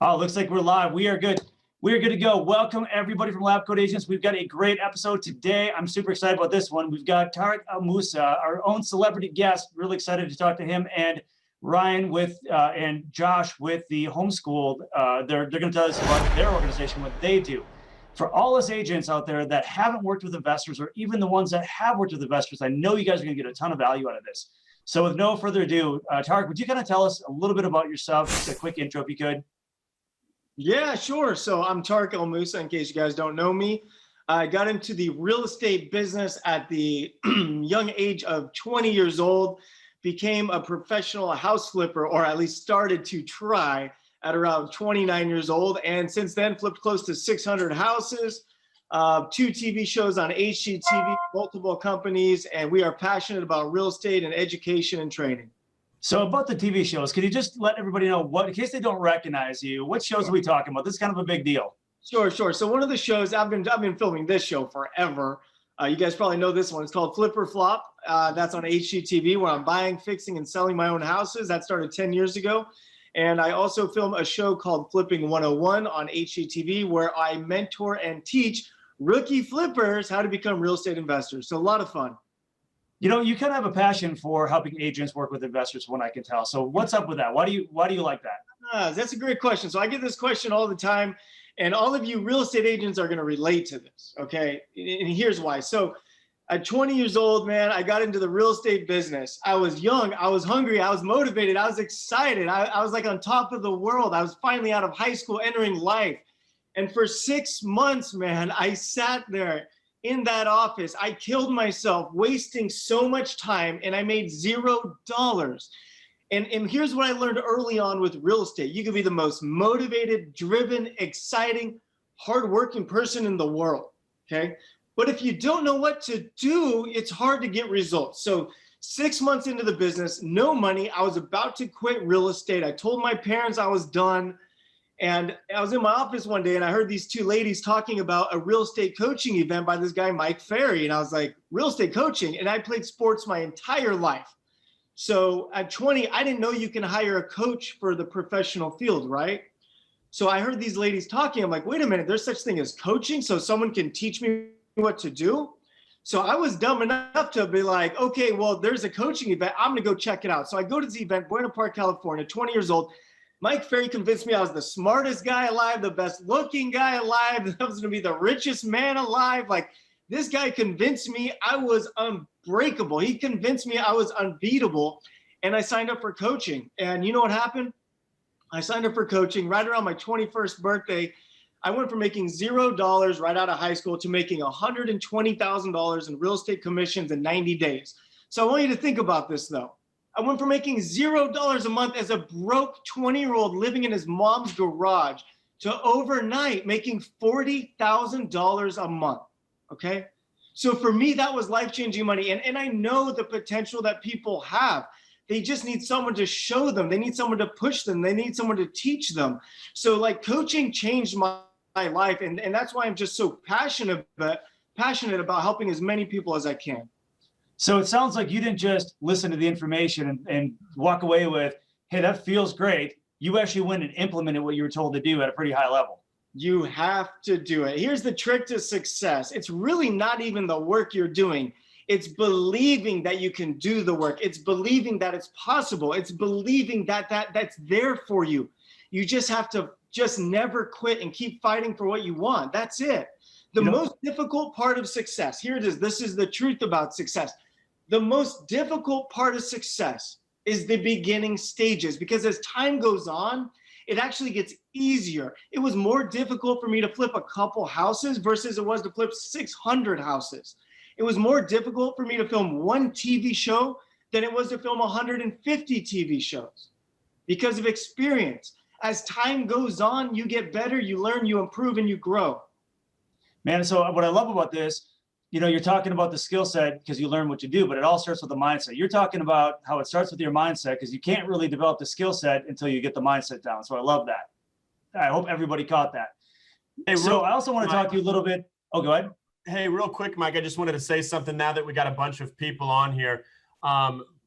Oh, looks like we're live. We are good. We are good to go. Welcome everybody from LabCoatAgents. We've got a great episode today. I'm super excited about this one. We've got Tarek Moussa, our own celebrity guest. Really excited to talk to him, and Ryan and Josh with the Homeschooled. They're going to tell us about their organization, what they do. For all us agents out there that haven't worked with investors, or even the ones that have worked with investors, I know you guys are going to get a ton of value out of this. So with no further ado, Tarek, would you kind of tell us a little bit about yourself, just a quick intro if you could? Yeah, sure. So I'm Tarek Moussa, in case you guys don't know me. I got into the real estate business at the young age of 20 years old, became a professional house flipper, or at least started to try at around 29 years old. And since then, flipped close to 600 houses, 2 TV shows on HGTV, multiple companies, and we are passionate about real estate and education and training. So about the TV shows, can you just let everybody know what, in case they don't recognize you, what shows are we talking about? This is kind of a big deal. Sure. So one of the shows, I've been filming this show forever. You guys probably know this one. It's called Flip or Flop. That's on HGTV, where I'm buying, fixing, and selling my own houses. That started 10 years ago. And I also film a show called Flipping 101 on HGTV, where I mentor and teach rookie flippers how to become real estate investors. So a lot of fun. You know, you kind of have a passion for helping agents work with investors, from what I can tell. So what's up with that? Why do you like that? That's a great question. So I get this question all the time, and all of you real estate agents are going to relate to this, okay? And here's why. So at 20 years old, man, I got into the real estate business. I was young, I was hungry, I was motivated, I was excited. I was like on top of the world. I was finally out of high school, entering life. And for 6 months, man, I sat there in that office. I killed myself, wasting so much time, and I made $0. And here's what I learned early on with real estate. You can be the most motivated, driven, exciting, hardworking person in the world, okay? But if you don't know what to do, it's hard to get results. So 6 months into the business, no money. I was about to quit real estate. I told my parents I was done. And I was in my office one day and I heard these 2 ladies talking about a real estate coaching event by this guy, Mike Ferry. And I was like, real estate coaching? And I played sports my entire life. So at 20, I didn't know you can hire a coach for the professional field, right? So I heard these ladies talking. I'm like, wait a minute, there's such thing as coaching? So someone can teach me what to do? So I was dumb enough to be like, okay, well, there's a coaching event. I'm gonna go check it out. So I go to this event, Buena Park, California, 20 years old. Mike Ferry convinced me I was the smartest guy alive, the best looking guy alive, that I was gonna be the richest man alive. Like, this guy convinced me I was unbreakable. He convinced me I was unbeatable. And I signed up for coaching. And you know what happened? I signed up for coaching right around my 21st birthday. I went from making $0 right out of high school to making $120,000 in real estate commissions in 90 days. So I want you to think about this though. I went from making $0 a month as a broke 20-year-old living in his mom's garage to overnight making $40,000 a month, okay? So for me, that was life-changing money. And I know the potential that people have. They just need someone to show them. They need someone to push them. They need someone to teach them. So like coaching changed my life. And that's why I'm just so passionate about helping as many people as I can. So it sounds like you didn't just listen to the information and walk away with, hey, that feels great. You actually went and implemented what you were told to do at a pretty high level. You have to do it. Here's the trick to success. It's really not even the work you're doing. It's believing that you can do the work. It's believing that it's possible. It's believing that that's there for you. You just have to just never quit and keep fighting for what you want. That's it. The most difficult part of success, here it is. This is the truth about success. The most difficult part of success is the beginning stages, because as time goes on, it actually gets easier. It was more difficult for me to flip a couple houses versus it was to flip 600 houses. It was more difficult for me to film 1 TV show than it was to film 150 TV shows because of experience. As time goes on, you get better, you learn, you improve, and you grow. Man, so what I love about this, you know, you're talking about the skill set because you learn what you do, but it all starts with the mindset. You're talking about how it starts with your mindset, because you can't really develop the skill set until you get the mindset down. So I love that. I hope everybody caught that. Hey, so I also want to talk to you a little bit. Oh, go ahead. Hey, real quick, Mike, I just wanted to say something now that we got a bunch of people on here.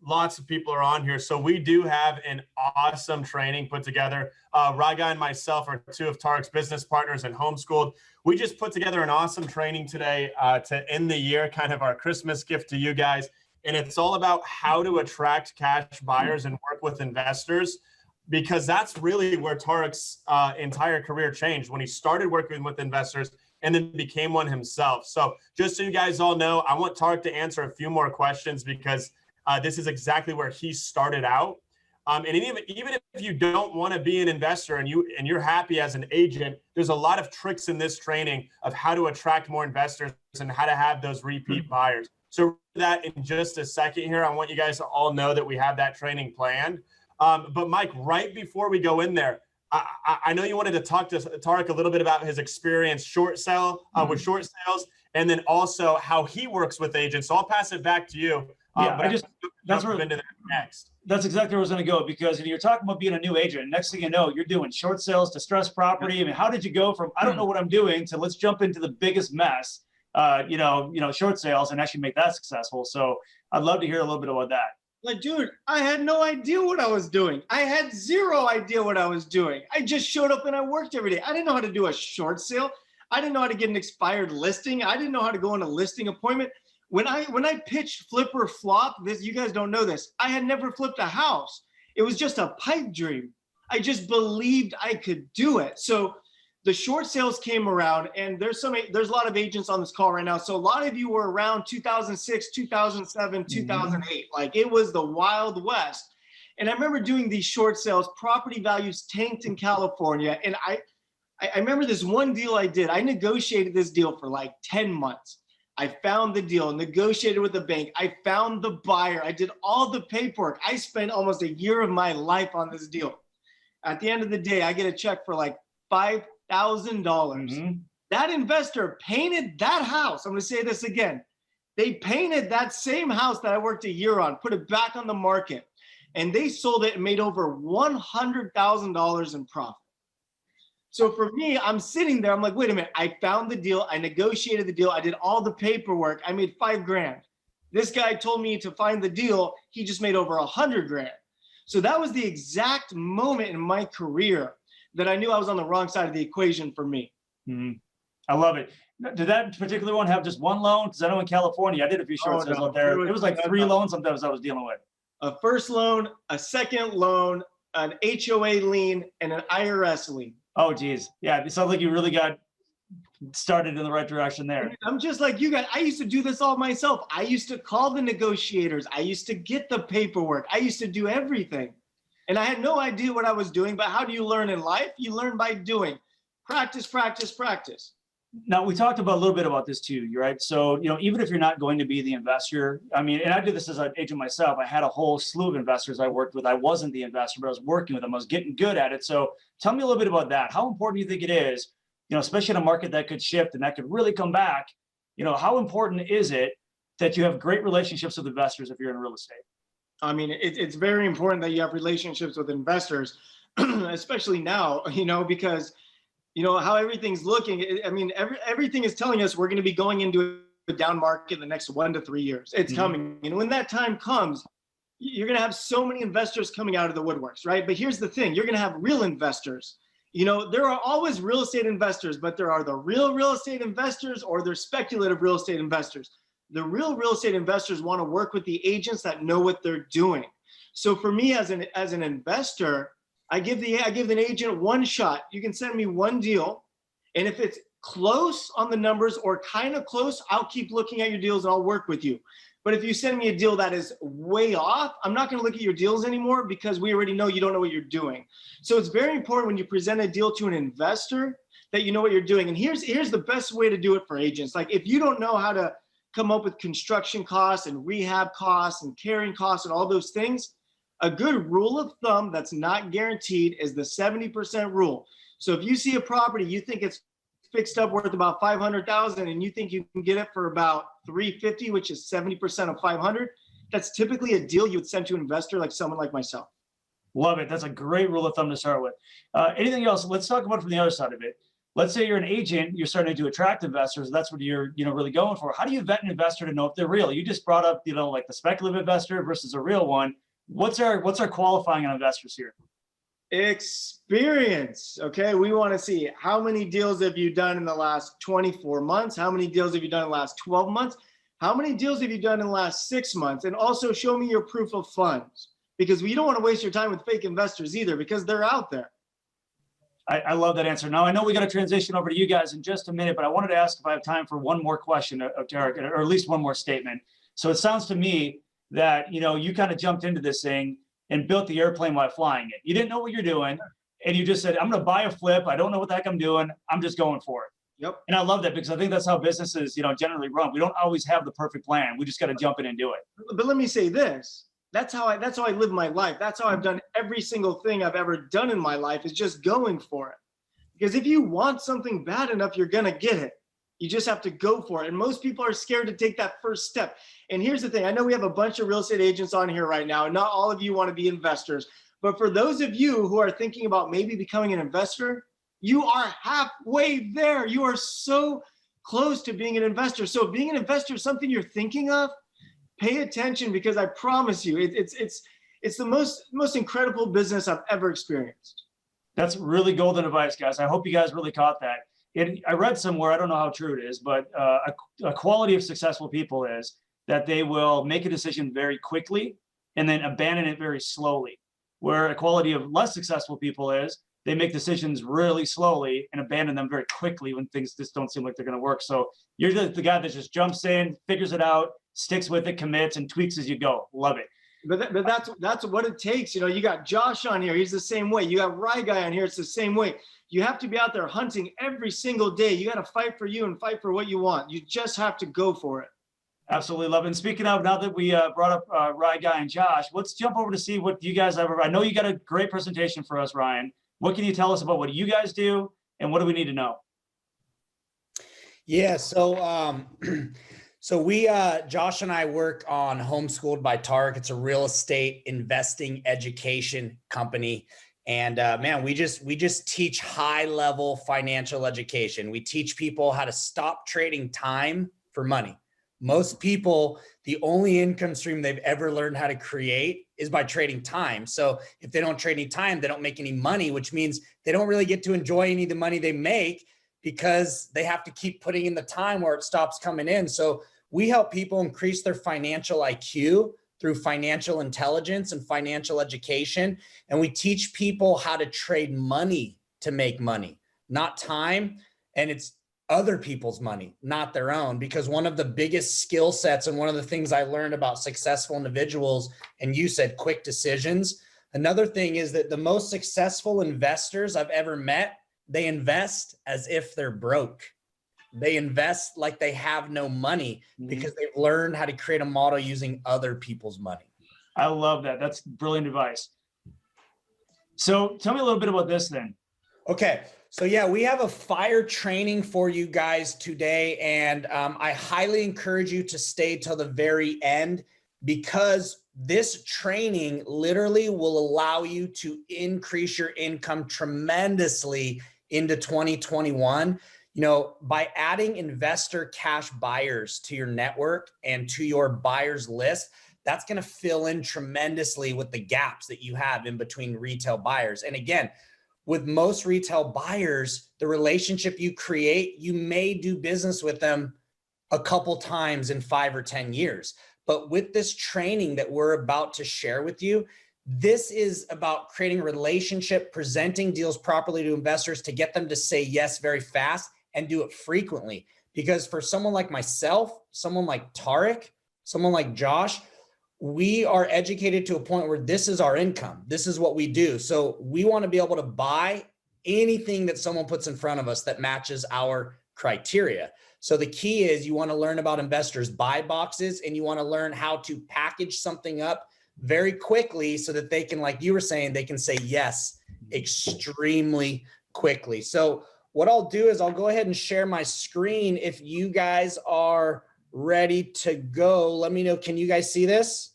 lots of people are on here. So we do have an awesome training put together. Raga and myself are two of Tarek's business partners and homeschooled. We just put together an awesome training today to end the year, kind of our Christmas gift to you guys. And it's all about how to attract cash buyers and work with investors, because that's really where Tarek's entire career changed, when he started working with investors and then became one himself. So just so you guys all know, I want Tarek to answer a few more questions, because this is exactly where he started out. And even if you don't want to be an investor and you're happy as an agent, there's a lot of tricks in this training of how to attract more investors and how to have those repeat buyers. So that in just a second here, I want you guys to all know that we have that training planned. But Mike, right before we go in there, I know you wanted to talk to Tarek a little bit about his experience with short sales, and then also how he works with agents. So I'll pass it back to you. That's exactly where I was going to go, because you're talking about being a new agent. Next thing you know, you're doing short sales, distressed property. I mean, how did you go from I don't know what I'm doing to let's jump into the biggest mess, short sales, and actually make that successful? So I'd love to hear a little bit about that. Like, dude, I had no idea what I was doing. I had zero idea what I was doing. I just showed up and I worked every day. I didn't know how to do a short sale. I didn't know how to get an expired listing. I didn't know how to go on a listing appointment. When I pitched flip or flop, you guys don't know this, I had never flipped a house. It was just a pipe dream. I just believed I could do it. So the short sales came around, and there's a lot of agents on this call right now. So a lot of you were around 2006, 2007, 2008. Like, it was the Wild West. And I remember doing these short sales. Property values tanked in California. And I remember this one deal I did. I negotiated this deal for like 10 months. I found the deal, negotiated with the bank. I found the buyer. I did all the paperwork. I spent almost a year of my life on this deal. At the end of the day, I get a check for like $5,000. That investor painted that house. I'm going to say this again. They painted that same house that I worked a year on, put it back on the market, and they sold it and made over $100,000 in profit. So for me, I'm sitting there, I'm like, wait a minute, I found the deal, I negotiated the deal, I did all the paperwork, I made $5,000. This guy told me to find the deal, he just made over $100,000. So that was the exact moment in my career that I knew I was on the wrong side of the equation for me. I love it. Did that particular one have just one loan? Because I know in California, I did a few short sales out there. It was like 3 loans sometimes I was dealing with. A first loan, a second loan, an HOA lien, and an IRS lien. Oh, geez. Yeah, it sounds like you really got started in the right direction there. I'm just like you guys. I used to do this all myself. I used to call the negotiators. I used to get the paperwork. I used to do everything. And I had no idea what I was doing. But how do you learn in life? You learn by doing. Practice, practice, practice. Now, we talked about a little bit about this too, right? So, even if you're not going to be the investor, I mean, and I did this as an agent myself. I had a whole slew of investors I worked with. I wasn't the investor, but I was working with them. I was getting good at it. So tell me a little bit about that. How important do you think it is, especially in a market that could shift and that could really come back? How important is it that you have great relationships with investors if you're in real estate? I mean, it's very important that you have relationships with investors, especially now, because how everything's looking. I mean, everything is telling us we're going to be going into a down market in the next 1 to 3 years. It's coming. When that time comes, you're going to have so many investors coming out of the woodworks, right? But here's the thing. You're going to have real investors. There are always real estate investors, but there are the real estate investors or there's speculative real estate investors. The real estate investors want to work with the agents that know what they're doing. So for me as an investor, I give an agent one shot. You can send me one deal. And if it's close on the numbers or kind of close, I'll keep looking at your deals and I'll work with you. But if you send me a deal that is way off, I'm not going to look at your deals anymore because we already know you don't know what you're doing. So it's very important when you present a deal to an investor that you know what you're doing. And here's the best way to do it for agents. Like, if you don't know how to come up with construction costs and rehab costs and carrying costs and all those things, a good rule of thumb that's not guaranteed is the 70% rule. So if you see a property, you think it's fixed up worth about $500,000 and you think you can get it for about $350,000, which is 70% of $500,000, that's typically a deal you would send to an investor like someone like myself. Love it. That's a great rule of thumb to start with. Anything else? Let's talk about it from the other side of it. let's say you're an agent, you're starting to attract investors. That's what you're, really going for. How do you vet an investor to know if they're real? You just brought up, like the speculative investor versus a real one. What's our qualifying on investors here? Experience. Okay. We want to see how many deals have you done in the last 24 months? How many deals have you done in the last 12 months? How many deals have you done in the last 6 months? And also show me your proof of funds, because we don't want to waste your time with fake investors either, because they're out there. I love that answer. Now, I know we got to transition over to you guys in just a minute, but I wanted to ask if I have time for one more question of Tarek, or at least one more statement. So it sounds to me that, you kind of jumped into this thing and built the airplane while flying it. You didn't know what you're doing. And you just said, I'm going to buy a flip. I don't know what the heck I'm doing. I'm just going for it. Yep. And I love that, because I think that's how businesses, generally run. We don't always have the perfect plan. We just got to jump in and do it. But let me say this. That's how I live my life. That's how I've done every single thing I've ever done in my life, is just going for it. Because if you want something bad enough, you're going to get it. You just have to go for it. And most people are scared to take that first step. And here's the thing. I know we have a bunch of real estate agents on here right now, and not all of you want to be investors. But for those of you who are thinking about maybe becoming an investor, you are halfway there. You are so close to being an investor. So if being an investor is something you're thinking of, pay attention, because I promise you, it's the most incredible business I've ever experienced. That's really golden advice, guys. I hope you guys really caught that. I read somewhere, I don't know how true it is, but a quality of successful people is that they will make a decision very quickly and then abandon it very slowly. Where a quality of less successful people is they make decisions really slowly and abandon them very quickly when things just don't seem like they're going to work. So you're the guy that just jumps in, figures it out, sticks with it, commits, and tweaks as you go. Love it. But that's what it takes. You got Josh on here. He's the same way. You got Rye Guy on here. It's the same way. You have to be out there hunting every single day. You got to fight for you and fight for what you want. You just have to go for it. Absolutely love it. And speaking of, now that we brought up Rye Guy and Josh, let's jump over to see what you guys have. I know you got a great presentation for us, Ryan. What can you tell us about what you guys do, and what do we need to know? Yeah, so we, Josh and I work on Homeschooled by Tarek. It's a real estate investing education company. And man, we just teach high level financial education. We teach people how to stop trading time for money. Most people, the only income stream they've ever learned how to create is by trading time. So if they don't trade any time, they don't make any money, which means they don't really get to enjoy any of the money they make, because they have to keep putting in the time where it stops coming in. So we help people increase their financial IQ through financial intelligence and financial education. And we teach people how to trade money to make money, not time. And it's other people's money, not their own. Because one of the biggest skill sets, and one of the things I learned about successful individuals, and you said quick decisions. Another thing is that the most successful investors I've ever met, they invest as if they're broke. They invest like they have no money, because they've learned how to create a model using other people's money. I love that. That's brilliant advice. So tell me a little bit about this then. Okay. So yeah, we have a fire training for you guys today. And I highly encourage you to stay till the very end, because this training literally will allow you to increase your income tremendously into 2021. By adding investor cash buyers to your network and to your buyers list, that's going to fill in tremendously with the gaps that you have in between retail buyers. And again, with most retail buyers, the relationship you create, you may do business with them a couple times in 5 or 10 years. But with this training that we're about to share with you, this is about creating a relationship, presenting deals properly to investors to get them to say yes very fast and do it frequently. Because for someone like myself, someone like Tarek, someone like Josh, we are educated to a point where this is our income. This is what we do. So we want to be able to buy anything that someone puts in front of us that matches our criteria. So the key is you want to learn about investors' buy boxes, and you want to learn how to package something up very quickly so that they can, like you were saying, they can say yes extremely quickly. So what I'll do is I'll go ahead and share my screen. If you guys are ready to go, let me know. Can you guys see this?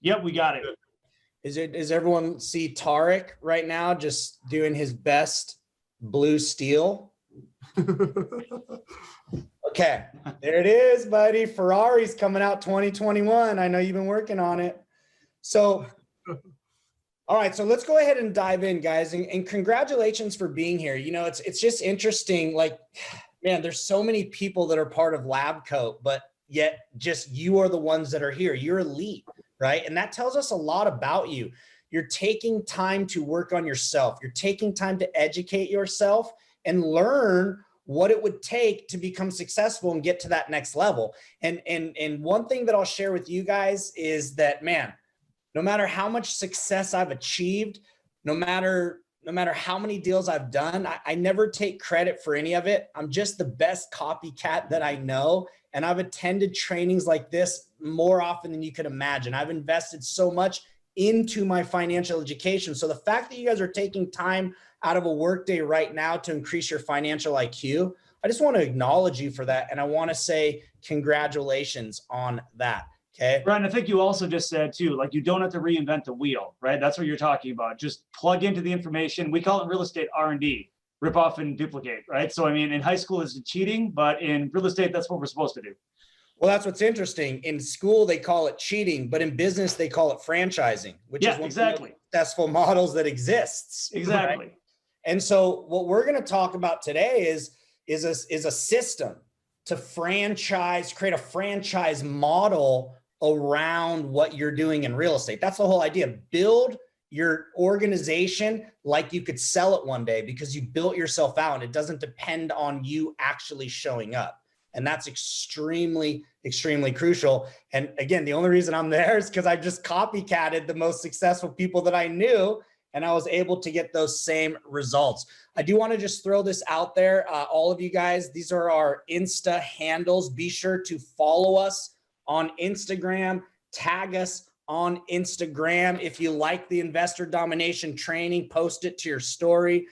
Yep, we got it. Does everyone see Tarek right now just doing his best blue steel? Okay, there it is, buddy. Ferrari's coming out 2021. I know you've been working on it. So, all right, so let's go ahead and dive in, guys. And congratulations for being here. You know, it's just interesting. Like, man, there's so many people that are part of LabCoat, but yet just you are the ones that are here. You're elite, right? And that tells us a lot about you. You're taking time to work on yourself. You're taking time to educate yourself and learn what it would take to become successful and get to that next level. And one thing that I'll share with you guys is that, man, no matter how much success I've achieved, no matter how many deals I've done, I never take credit for any of it. I'm just the best copycat that I know. And I've attended trainings like this more often than you could imagine. I've invested so much into my financial education. So the fact that you guys are taking time out of a workday right now to increase your financial IQ, I just want to acknowledge you for that. And I want to say congratulations on that. Okay. Brian, I think you also just said too, like you don't have to reinvent the wheel, right? That's what you're talking about. Just plug into the information. We call it in real estate R&D, rip off and duplicate, right? So, I mean, in high school it's cheating, but in real estate, that's what we're supposed to do. Well, that's what's interesting. In school, they call it cheating, but in business, they call it franchising, which is one of the successful models that exists. Exactly. Right? And so what we're going to talk about today is a system to franchise, create a franchise model around what you're doing in real estate. That's the whole idea. Build your organization like you could sell it one day because you built yourself out and it doesn't depend on you actually showing up. And that's extremely, extremely crucial. And again, the only reason I'm there is because I just copycatted the most successful people that I knew, and I was able to get those same results. I do want to just throw this out there. All of you guys, these are our Insta handles. Be sure to follow us on Instagram, tag us on Instagram. If you like the investor domination training, post it to your story.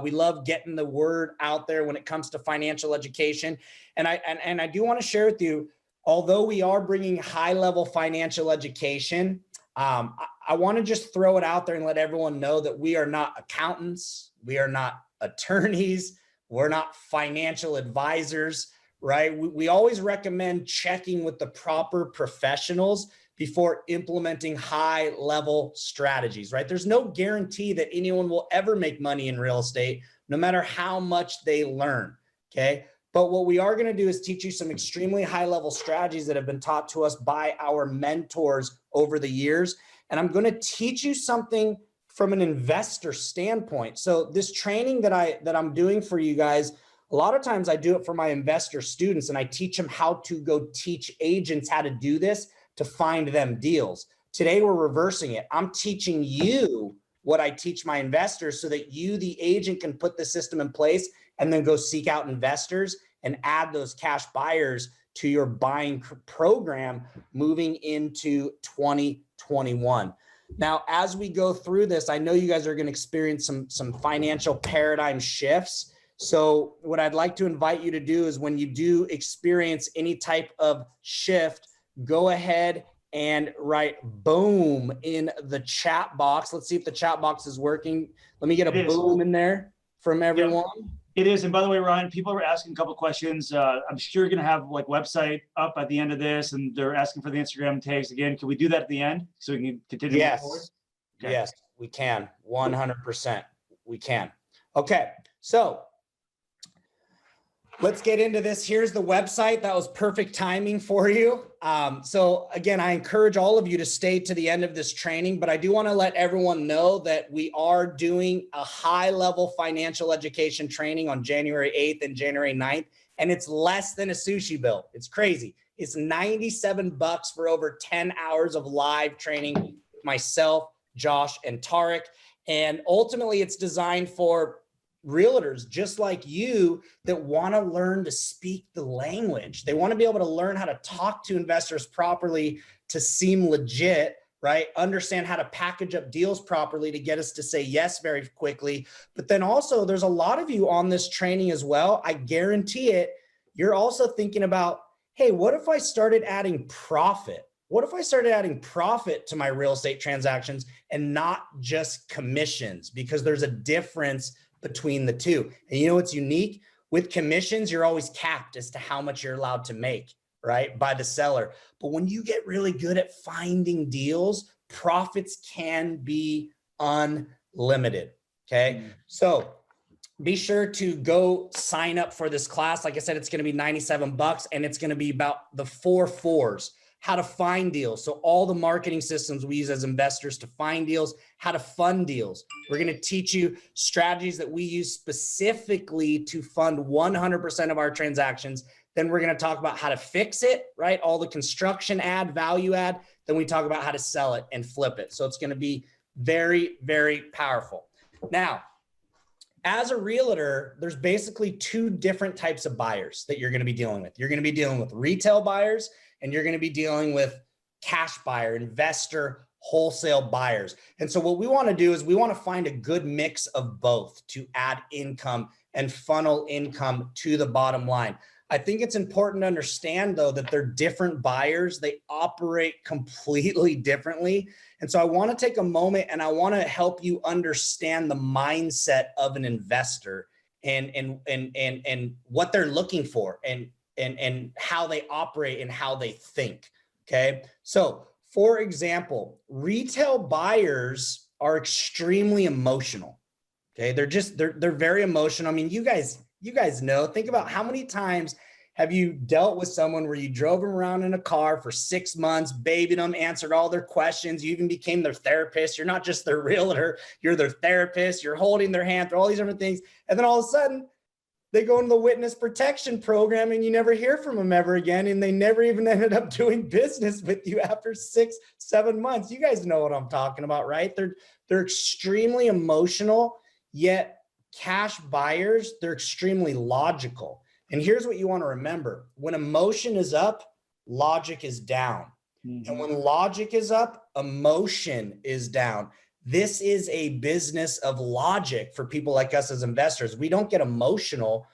We love getting the word out there when it comes to financial education. And I do want to share with you, although we are bringing high-level financial education, I want to just throw it out there and let everyone know that we are not accountants. We are not attorneys. We're not financial advisors, right? We always recommend checking with the proper professionals before implementing high-level strategies, right? There's no guarantee that anyone will ever make money in real estate, no matter how much they learn, okay? But what we are going to do is teach you some extremely high-level strategies that have been taught to us by our mentors over the years. And I'm going to teach you something from an investor standpoint. So this training that I'm doing for you guys, a lot of times I do it for my investor students, and I teach them how to go teach agents how to do this to find them deals. Today, we're reversing it. I'm teaching you what I teach my investors so that you, the agent, can put the system in place and then go seek out investors and add those cash buyers to your buying program moving into 2021. Now, as we go through this, I know you guys are going to experience some financial paradigm shifts. So what I'd like to invite you to do is when you do experience any type of shift, go ahead and write boom in the chat box. Let's see if the chat box is working. Let me get a boom in there from everyone. Yeah, it is. And by the way, Ryan, people are asking a couple questions. I'm sure you're going to have like website up at the end of this, and they're asking for the Instagram tags again. Can we do that at the end so we can continue? Yes. Forward? Okay. Yes, we can. 100%. We can. Okay. So let's get into this. Here's the website. That was perfect timing for you. So again, I encourage all of you to stay to the end of this training, but I do want to let everyone know that we are doing a high-level financial education training on January 8th and January 9th, and it's less than a sushi bill. It's crazy. It's $97 for over 10 hours of live training with myself, Josh, and Tarek. And ultimately, it's designed for realtors just like you that want to learn to speak the language. They want to be able to learn how to talk to investors properly to seem legit, right? Understand how to package up deals properly to get us to say yes very quickly. But then also there's a lot of you on this training as well. I guarantee it. You're also thinking about, hey, what if I started adding profit? What if I started adding profit to my real estate transactions and not just commissions? Because there's a difference between the two. And you know what's unique? With commissions, you're always capped as to how much you're allowed to make, right, by the seller. But when you get really good at finding deals, profits can be unlimited, okay? So be sure to go sign up for this class. Like I said, it's going to be $97 and it's going to be about the 4 fours, how to find deals. So all the marketing systems we use as investors to find deals, how to fund deals. We're going to teach you strategies that we use specifically to fund 100% of our transactions. Then we're going to talk about how to fix it, right? All the construction add, value add. Then we talk about how to sell it and flip it. So it's going to be very, very powerful. Now, as a realtor, there's basically 2 different types of buyers that you're going to be dealing with. You're going to be dealing with retail buyers and you're going to be dealing with cash buyer, investor, wholesale buyers. And so what we want to do is we want to find a good mix of both to add income and funnel income to the bottom line. I think it's important to understand, though, that they're different buyers. They operate completely differently. And so I want to take a moment and I want to help you understand the mindset of an investor and what they're looking for and how they operate and how they think. Okay. So for example, retail buyers are extremely emotional. Okay. They're very emotional. I mean, you guys know, think about how many times have you dealt with someone where you drove them around in a car for 6 months, babied them, answered all their questions. You even became their therapist. You're not just their realtor, you're their therapist. You're holding their hand through all these different things. And then all of a sudden they go into the witness protection program and you never hear from them ever again. And they never even ended up doing business with you after 6-7 months. You guys know what I'm talking about, right? They're extremely emotional, yet cash buyers, they're extremely logical. And here's what you want to remember. When emotion is up, logic is down. And when logic is up, emotion is down. This is a business of logic for people like us as investors. We don't get emotional.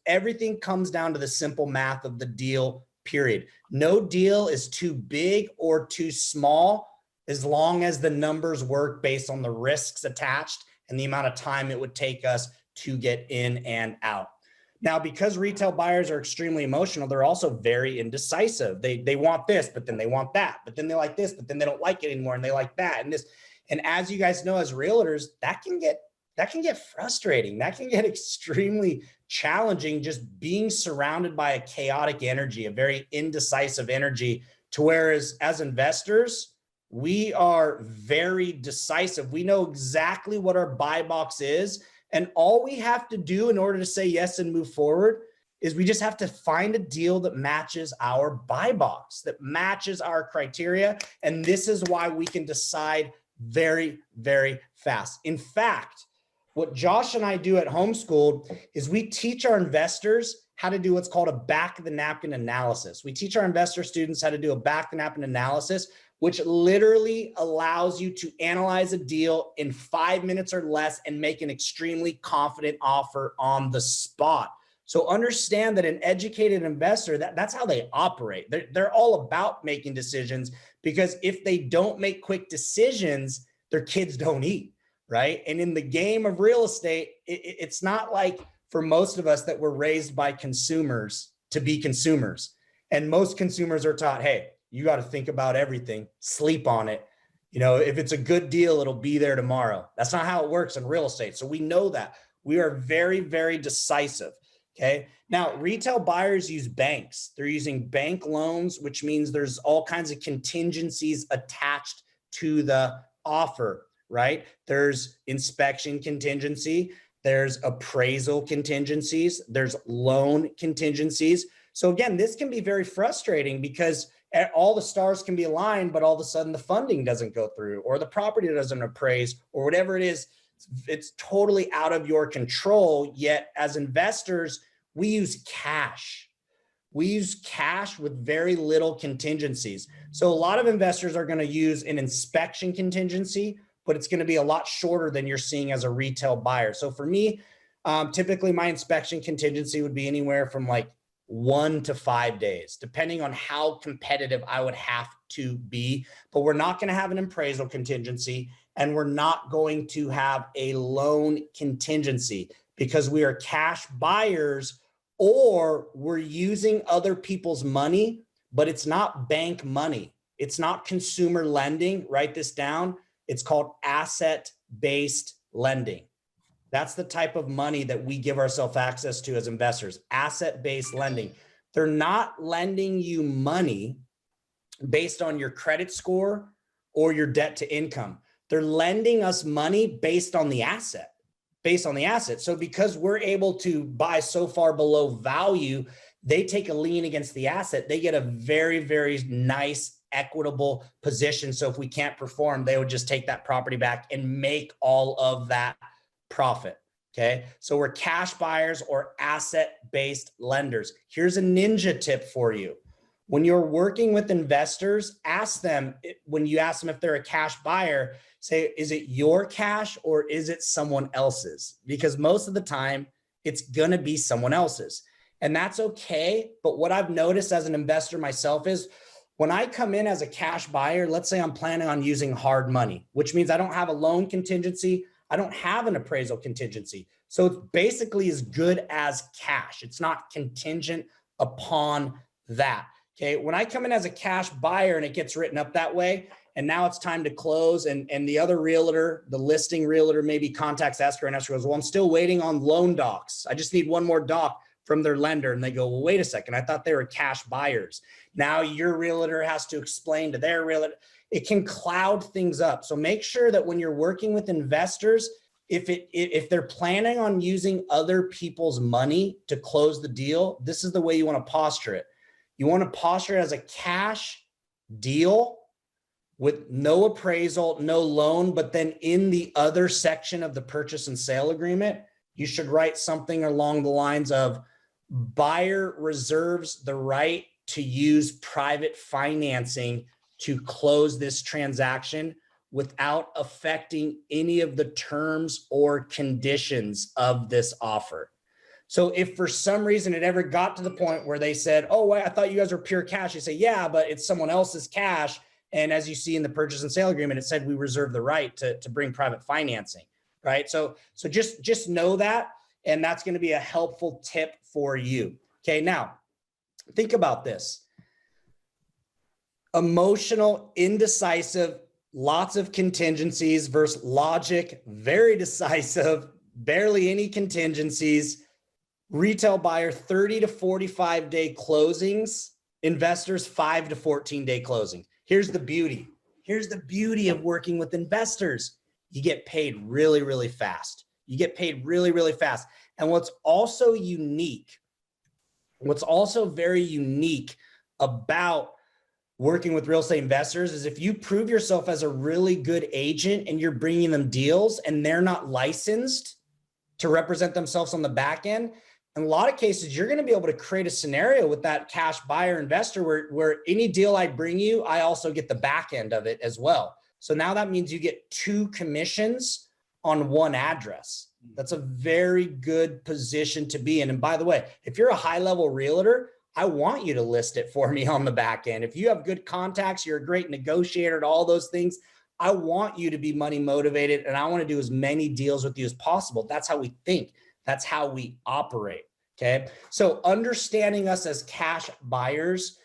Everything comes down to the simple math of the deal, period. No deal is too big or too small as long as the numbers work based on the risks attached and the amount of time it would take us to get in and out. Now, because retail buyers are extremely emotional, they're also very indecisive. They want this, but then they want that, but then they like this, but then they don't like it anymore and they like that and this. And as you guys know, as realtors, that can get frustrating. That can get extremely challenging, just being surrounded by a chaotic energy, a very indecisive energy, to whereas as investors, we are very decisive. We know exactly what our buy box is. And all we have to do in order to say yes and move forward is we just have to find a deal that matches our buy box, that matches our criteria. And this is why we can decide very, very fast. In fact, what Josh and I do at Homeschooled is we teach our investors how to do what's called a back of the napkin analysis. We teach our investor students how to do a back of the napkin analysis, which literally allows you to analyze a deal in 5 minutes or less and make an extremely confident offer on the spot. So understand that an educated investor, that's how they operate. They're all about making decisions, because if they don't make quick decisions, their kids don't eat, right? And in the game of real estate, it's not like for most of us that we're raised by consumers to be consumers. And most consumers are taught, hey, you got to think about everything, sleep on it. You know, if it's a good deal, it'll be there tomorrow. That's not how it works in real estate. So we know that. We are very, very decisive. Okay. Now, retail buyers use banks. They're using bank loans, which means there's all kinds of contingencies attached to the offer, right? There's inspection contingency. There's appraisal contingencies. There's loan contingencies. So again, this can be very frustrating because all the stars can be aligned, but all of a sudden the funding doesn't go through, or the property doesn't appraise, or whatever it is. It's totally out of your control. Yet as investors, we use cash. We use cash with very little contingencies. So a lot of investors are going to use an inspection contingency, but it's going to be a lot shorter than you're seeing as a retail buyer. So for me, typically my inspection contingency would be anywhere from like 1 to 5 days, depending on how competitive I would have to be. But we're not going to have an appraisal contingency, and we're not going to have a loan contingency, because we are cash buyers, or we're using other people's money, but it's not bank money. It's not consumer lending. Write this down. It's called asset-based lending. That's the type of money that we give ourselves access to as investors, asset-based lending. They're not lending you money based on your credit score or your debt to income. They're lending us money based on the asset, So because we're able to buy so far below value, they take a lien against the asset. They get a very, very nice equitable position. So if we can't perform, they would just take that property back and make all of that profit. Okay. So we're cash buyers or asset-based lenders. Here's a ninja tip for you. When you're working with investors, ask them, when you ask them if they're a cash buyer, say, is it your cash or is it someone else's? Because most of the time it's going to be someone else's. And that's okay. But what I've noticed as an investor myself is when I come in as a cash buyer, let's say I'm planning on using hard money, which means I don't have a loan contingency. I don't have an appraisal contingency. So it's basically as good as cash. It's not contingent upon that. Okay. When I come in as a cash buyer and it gets written up that way, and now it's time to close, and the other realtor, the listing realtor, maybe contacts escrow, and escrow goes, well, I'm still waiting on loan docs. I just need one more doc from their lender. And they go, well, wait a second. I thought they were cash buyers. Now your realtor has to explain to their realtor. It can cloud things up. So make sure that when you're working with investors, if they're planning on using other people's money to close the deal, this is the way you want to posture it. You want to posture it as a cash deal with no appraisal, no loan, but then in the other section of the purchase and sale agreement, you should write something along the lines of buyer reserves the right to use private financing to close this transaction without affecting any of the terms or conditions of this offer. So if for some reason it ever got to the point where they said, oh, wait, I thought you guys were pure cash. You say, yeah, but it's someone else's cash. And as you see in the purchase and sale agreement, it said we reserve the right to bring private financing, right? So just know that, and that's going to be a helpful tip for you. Okay, now think about this. Emotional, indecisive, lots of contingencies versus logic, very decisive, barely any contingencies. Retail buyer, 30 to 45 day closings. Investors, 5 to 14 day closing. Here's the beauty. Here's the beauty of working with investors. You get paid really, really fast. You get paid really, really fast. And what's also unique, what's also very unique about working with real estate investors is if you prove yourself as a really good agent and you're bringing them deals and they're not licensed to represent themselves on the back end, in a lot of cases, you're going to be able to create a scenario with that cash buyer investor where any deal I bring you, I also get the back end of it as well. So now that means you get 2 commissions on 1 address. That's a very good position to be in. And by the way, if you're a high-level realtor, I want you to list it for me on the back end. If you have good contacts, you're a great negotiator and all those things, I want you to be money motivated and I want to do as many deals with you as possible. That's how we think. That's how we operate. Okay. So understanding us as cash buyers,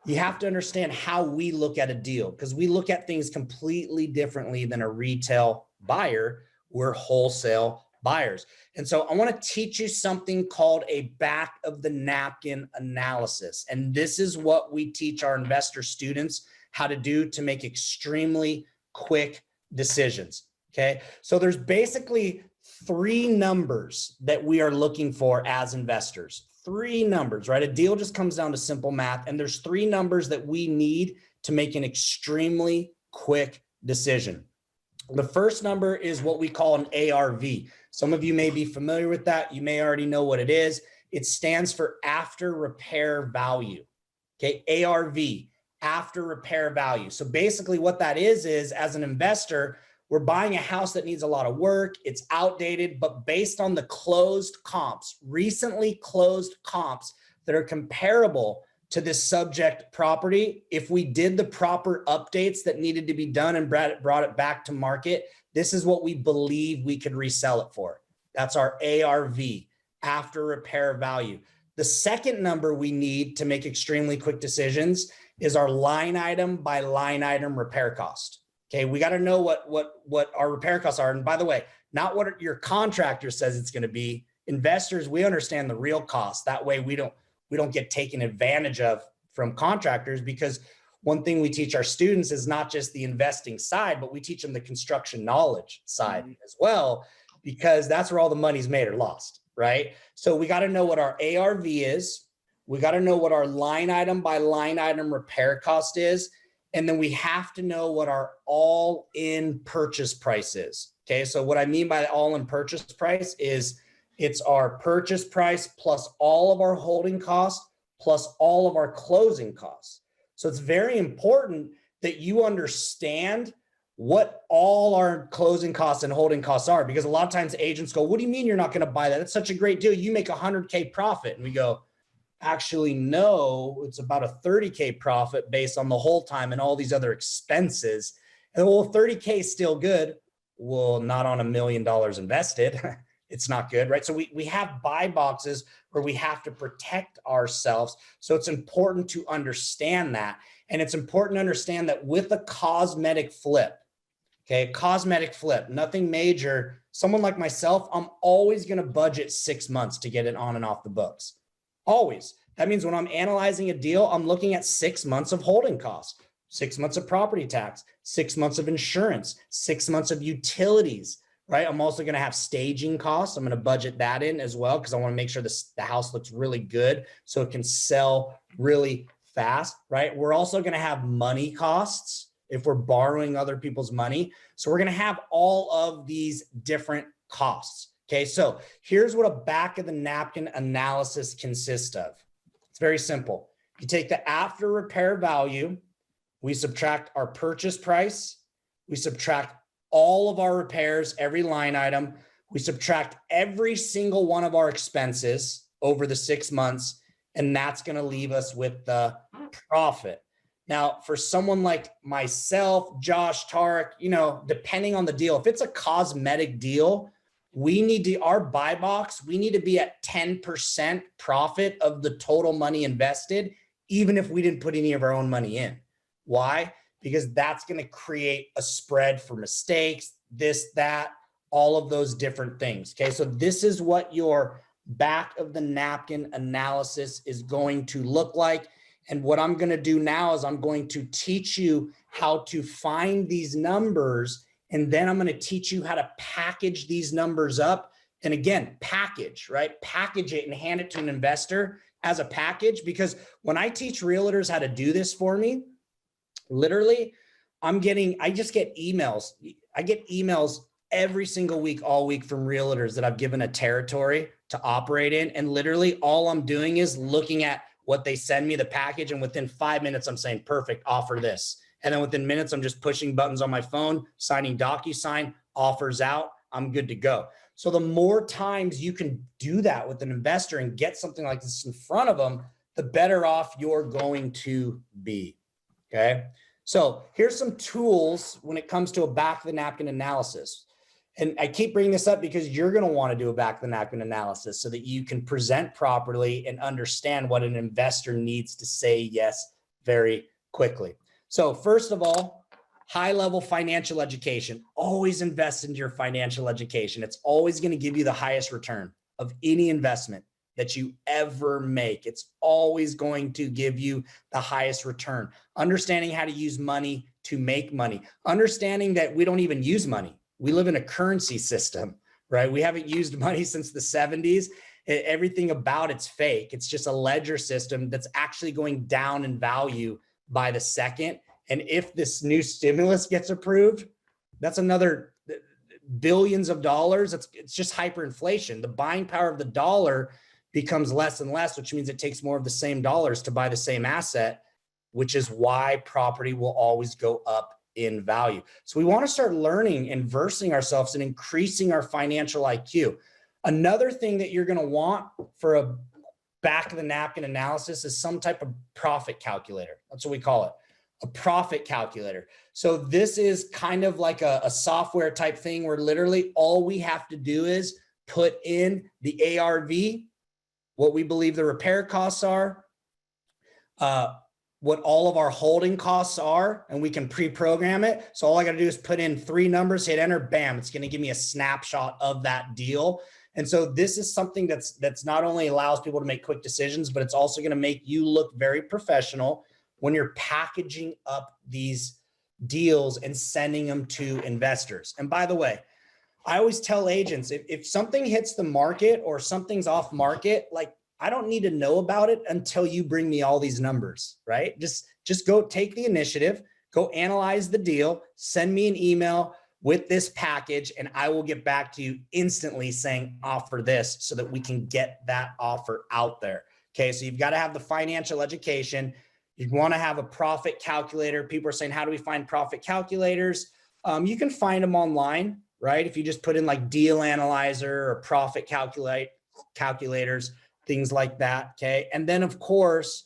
you have to understand how we look at a deal because we look at things completely differently than a retail buyer. We're wholesale buyers. And so I want to teach you something called a back of the napkin analysis. And this is what we teach our investor students how to do to make extremely quick decisions. Okay. So there's basically 3 numbers that we are looking for as investors. 3 numbers, right? A deal just comes down to simple math. And there's 3 numbers that we need to make an extremely quick decision. The first number is what we call an ARV. Some of you may be familiar with that. You may already know what it is. It stands for after repair value. Okay, ARV, after repair value. So basically what that is as an investor, we're buying a house that needs a lot of work. It's outdated, but based on the closed comps, recently closed comps that are comparable to this subject property, if we did the proper updates that needed to be done and brought it back to market, this is what we believe we could resell it for. That's our ARV, after repair value. The second number we need to make extremely quick decisions is our line item by line item repair cost. Okay, we got to know what our repair costs are. And by the way, not what your contractor says it's going to be. Investors, we understand the real cost. That way we don't get taken advantage of from contractors, because one thing we teach our students is not just the investing side, but we teach them the construction knowledge side as well, because that's where all the money's made or lost, right? So we got to know what our ARV is. We got to know what our line item by line item repair cost is. And then we have to know what our all-in purchase price is. Okay, so what I mean by all-in purchase price is it's our purchase price plus all of our holding costs plus all of our closing costs. So it's very important that you understand what all our closing costs and holding costs are, because a lot of times agents go, what do you mean you're not going to buy that? That's such a great deal. You make $100K profit. And we go, actually, no, it's about a $30K profit based on the whole time and all these other expenses. And well, $30K is still good. Well, not on $1 million invested. It's not good, right? So we have buy boxes where we have to protect ourselves. So it's important to understand that. And it's important to understand that with a cosmetic flip, okay, cosmetic flip, nothing major. Someone like myself, I'm always going to budget 6 months to get it on and off the books. Always. That means when I'm analyzing a deal, I'm looking at 6 months of holding costs, 6 months of property tax, 6 months of insurance, 6 months of utilities, right? I'm also going to have staging costs. I'm going to budget that in as well, because I want to make sure the house looks really good so it can sell really fast, right? We're also going to have money costs if we're borrowing other people's money. So we're going to have all of these different costs. Okay, so here's what a back of the napkin analysis consists of. It's very simple. You take the after repair value, we subtract our purchase price, we subtract all of our repairs, every line item, we subtract every single one of our expenses over the 6 months, and that's going to leave us with the profit. Now, for someone like myself, Josh, Tarek, depending on the deal, if it's a cosmetic deal, we need to, our buy box, we need to be at 10% profit of the total money invested, even if we didn't put any of our own money in. Why? Because that's going to create a spread for mistakes, this, that, all of those different things. Okay, so this is what your back of the napkin analysis is going to look like. And what I'm going to do now is I'm going to teach you how to find these numbers, and then I'm going to teach you how to package these numbers up. And again, package, right? Package it and hand it to an investor as a package, because when I teach realtors how to do this for me, literally, I just get emails. I get emails every single week, all week, from realtors that I've given a territory to operate in. And literally all I'm doing is looking at what they send me, the package. And within 5 minutes, I'm saying, perfect, offer this. And then within minutes, I'm just pushing buttons on my phone, signing DocuSign, offers out, I'm good to go. So the more times you can do that with an investor and get something like this in front of them, the better off you're going to be. Okay. So here's some tools when it comes to a back of the napkin analysis. And I keep bringing this up because you're going to want to do a back of the napkin analysis so that you can present properly and understand what an investor needs to say yes very quickly. So first of all, high-level financial education. Always invest into your financial education. It's always going to give you the highest return of any investment that you ever make. It's always going to give you the highest return. Understanding how to use money to make money. Understanding that we don't even use money. We live in a currency system, right? We haven't used money since the 70s. Everything about it's fake. It's just a ledger system that's actually going down in value by the second. And if this new stimulus gets approved, that's another billions of dollars. It's just hyperinflation. The buying power of the dollar becomes less and less, which means it takes more of the same dollars to buy the same asset, which is why property will always go up in value. So we want to start learning and versing ourselves and increasing our financial IQ. Another thing that you're going to want for a back of the napkin analysis is some type of profit calculator. That's what we call it, a profit calculator. So this is kind of like a software type thing where literally all we have to do is put in the ARV, what we believe the repair costs are, what all of our holding costs are, and we can pre-program it. So all I got to do is put in 3 numbers, hit enter, bam, it's going to give me a snapshot of that deal. And so this is something that's not only allows people to make quick decisions, but it's also going to make you look very professional when you're packaging up these deals and sending them to investors. And by the way, I always tell agents, if something hits the market or something's off market, like, I don't need to know about it until you bring me all these numbers, right? Just go take the initiative, go analyze the deal, send me an email with this package, and I will get back to you instantly saying offer this so that we can get that offer out there. Okay, so you've got to have the financial education. You want to have a profit calculator. People are saying, how do we find profit calculators? You can find them online, right? If you just put in like deal analyzer or profit calculators, things like that, okay? And then of course,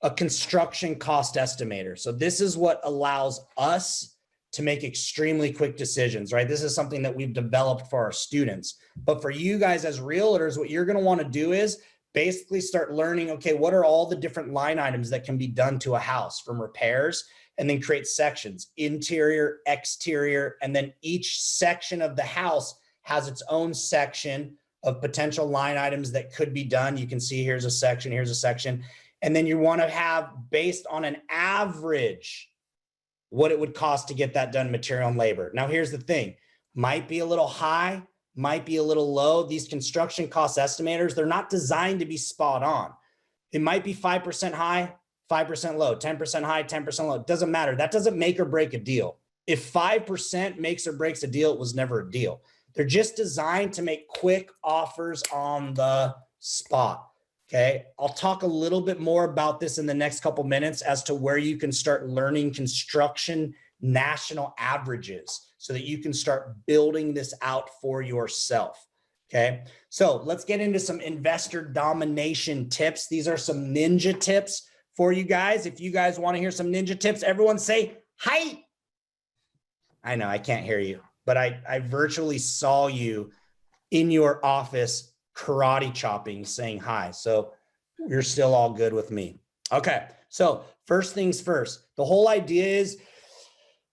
a construction cost estimator. So this is what allows us to make extremely quick decisions, right? This is something that we've developed for our students. But for you guys as realtors, what you're gonna wanna do is basically start learning, okay, what are all the different line items that can be done to a house from repairs, and then create sections, interior, exterior, and then each section of the house has its own section of potential line items that could be done. You can see here's a section, here's a section. And then you want to have, based on an average, what it would cost to get that done, material and labor. Now, here's the thing, might be a little high, might be a little low. These construction cost estimators, they're not designed to be spot on. It might be 5% high, 5% low, 10% high, 10% low. It doesn't matter. That doesn't make or break a deal. If 5% makes or breaks a deal, it was never a deal. They're just designed to make quick offers on the spot. Okay. I'll talk a little bit more about this in the next couple minutes as to where you can start learning construction national averages so that you can start building this out for yourself. Okay. So let's get into some investor domination tips. These are some ninja tips for you guys. If you guys want to hear some ninja tips, everyone say hi. I know I can't hear you, but I virtually saw you in your office karate chopping saying hi. So you're still all good with me. Okay. So first things first, the whole idea is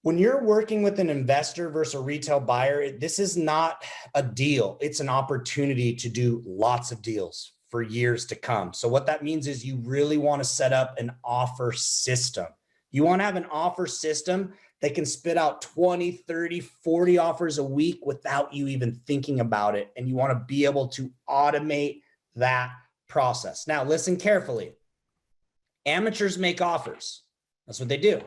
when you're working with an investor versus a retail buyer, this is not a deal. It's an opportunity to do lots of deals for years to come. So what that means is you really want to set up an offer system. You want to have an offer system that can spit out 20, 30, 40 offers a week without you even thinking about it. And you want to be able to automate that process. Now, listen carefully. Amateurs make offers. That's what they do.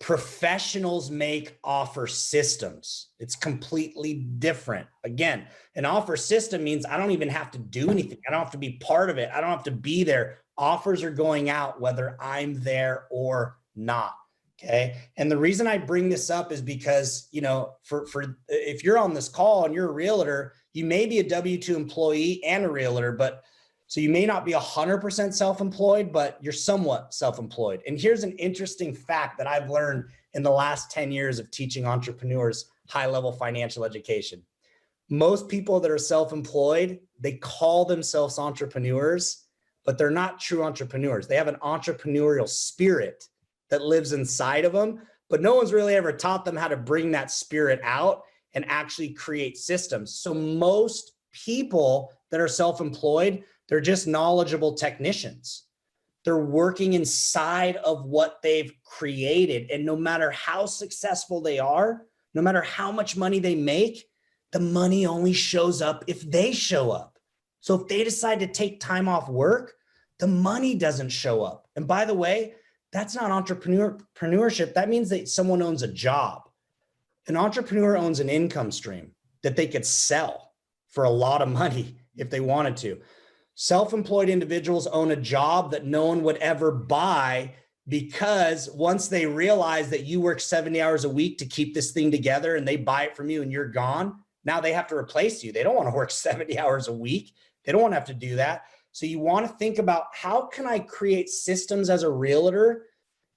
Professionals make offer systems. It's completely different. Again, an offer system means I don't even have to do anything. I don't have to be part of it. I don't have to be there. Offers are going out whether I'm there or not. Okay. And the reason I bring this up is because, you know, for if you're on this call and you're a realtor, you may be a W-2 employee and a realtor, but so you may not be 100% self-employed, but you're somewhat self-employed. And here's an interesting fact that I've learned in the last 10 years of teaching entrepreneurs high-level financial education. Most people that are self-employed, they call themselves entrepreneurs, but they're not true entrepreneurs. They have an entrepreneurial spirit that lives inside of them, but no one's really ever taught them how to bring that spirit out and actually create systems. So most people that are self-employed, they're just knowledgeable technicians. They're working inside of what they've created. And no matter how successful they are, no matter how much money they make, the money only shows up if they show up. So if they decide to take time off work, the money doesn't show up. And by the way, that's not entrepreneurship. That means that someone owns a job. An entrepreneur owns an income stream that they could sell for a lot of money if they wanted to. Self-employed individuals own a job that no one would ever buy because once they realize that you work 70 hours a week to keep this thing together and they buy it from you and you're gone, now they have to replace you. They don't want to work 70 hours a week. They don't want to have to do that. So you want to think about how can I create systems as a realtor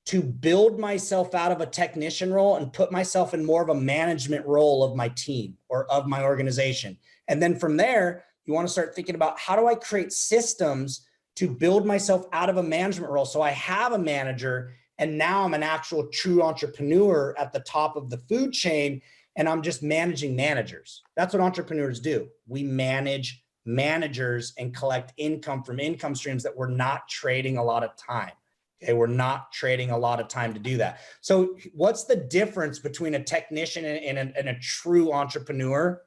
to build myself out of a technician role and put myself in more of a management role of my team or of my organization. And then from there, you want to start thinking about, how do I create systems to build myself out of a management role? So I have a manager, and now I'm an actual true entrepreneur at the top of the food chain, and I'm just managing managers. That's what entrepreneurs do. We manage managers and collect income from income streams that we're not trading a lot of time. Okay, we're not trading a lot of time to do that. So what's the difference between a technician and a true entrepreneur?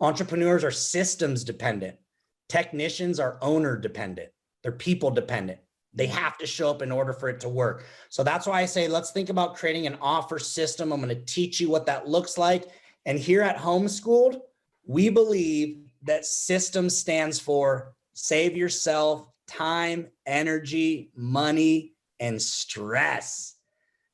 Entrepreneurs are systems dependent. Technicians are owner dependent. They're people dependent. They have to show up in order for it to work. So that's why I say, let's think about creating an offer system. I'm going to teach you what that looks like. And here at Homeschooled, we believe that system stands for save yourself time, energy, money, and stress.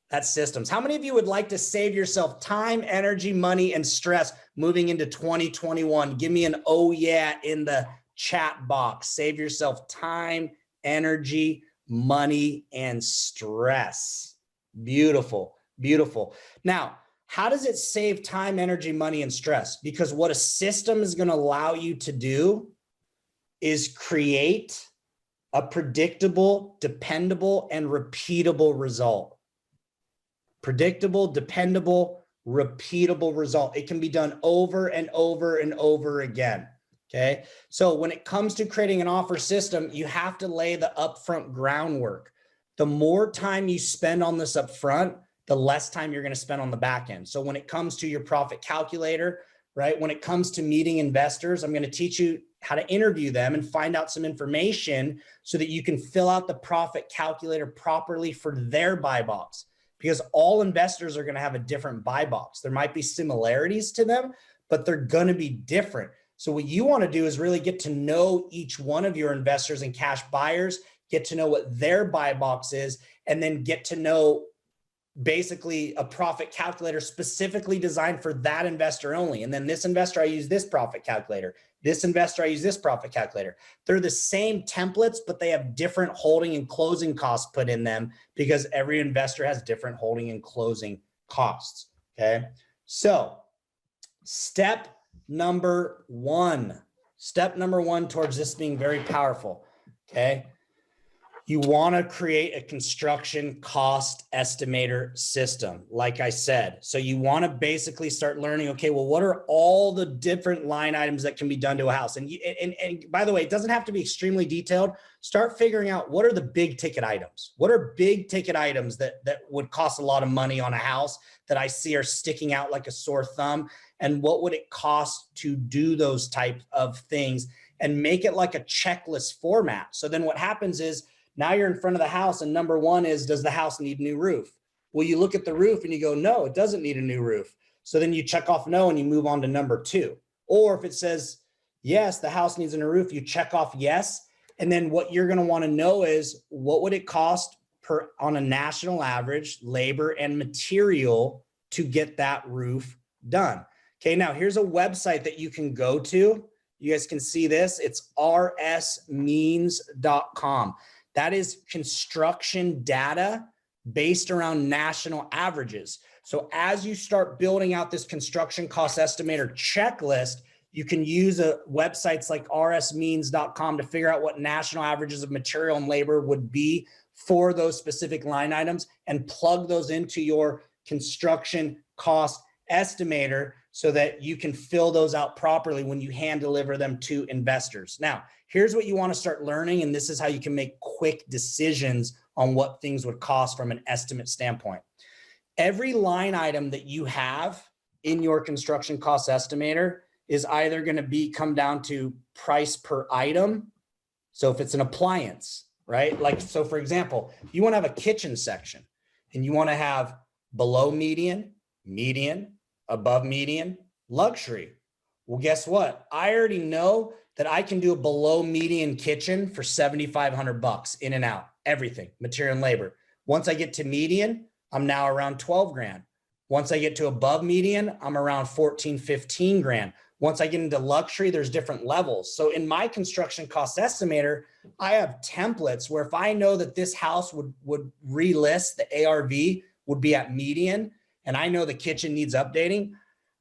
That's systems. How many of you would like to save yourself time, energy, money, and stress moving into 2021? Give me an oh yeah in the chat box. Save yourself time, energy, money, and stress. Beautiful, beautiful. Now, how does it save time, energy, money, and stress? Because what a system is going to allow you to do is create a predictable, dependable, and repeatable result. Predictable, dependable, repeatable result. It can be done over and over and over again. Okay. So when it comes to creating an offer system, you have to lay the upfront groundwork. The more time you spend on this upfront, the less time you're going to spend on the back end. So when it comes to your profit calculator, right? When it comes to meeting investors, I'm going to teach you how to interview them and find out some information so that you can fill out the profit calculator properly for their buy box, because all investors are going to have a different buy box. There might be similarities to them, but they're going to be different. So what you want to do is really get to know each one of your investors and cash buyers, get to know what their buy box is, and then get to know basically a profit calculator specifically designed for that investor only. And then this investor, I use this profit calculator. This investor, I use this profit calculator. They're the same templates, but they have different holding and closing costs put in them because every investor has different holding and closing costs. Okay. So step number one towards this being very powerful. Okay. You want to create a construction cost estimator system, like I said. So you want to basically start learning, okay, well, what are all the different line items that can be done to a house? And by the way, it doesn't have to be extremely detailed. Start figuring out, what are the big ticket items? What are big ticket items that would cost a lot of money on a house that I see are sticking out like a sore thumb? And what would it cost to do those type of things, and make it like a checklist format? So then what happens is, now you're in front of the house, and number one is, does the house need a new roof? Well, you look at the roof and you go, no, it doesn't need a new roof. So then you check off no and you move on to number two. Or if it says, yes, the house needs a new roof, you check off yes. And then what you're going to want to know is, what would it cost on a national average, labor and material, to get that roof done? Okay, now here's a website that you can go to. You guys can see this. It's rsmeans.com. That is construction data based around national averages. So as you start building out this construction cost estimator checklist, you can use websites like rsmeans.com to figure out what national averages of material and labor would be for those specific line items, and plug those into your construction cost estimator so that you can fill those out properly when you hand deliver them to investors. Now, here's what you want to start learning, and this is how you can make quick decisions on what things would cost from an estimate standpoint. Every line item that you have in your construction cost estimator is either going to come down to price per item. So if it's an appliance, right? Like, so for example, you want to have a kitchen section and you want to have below median, median, above median, luxury. Well, guess what? I already know that I can do a below median kitchen for $7,500 in and out, everything, material and labor. Once I get to median, I'm now around 12 grand. Once I get to above median, I'm around 14, 15 grand. Once I get into luxury, there's different levels. So in my construction cost estimator, I have templates where if I know that this house would relist, the ARV would be at median, and I know the kitchen needs updating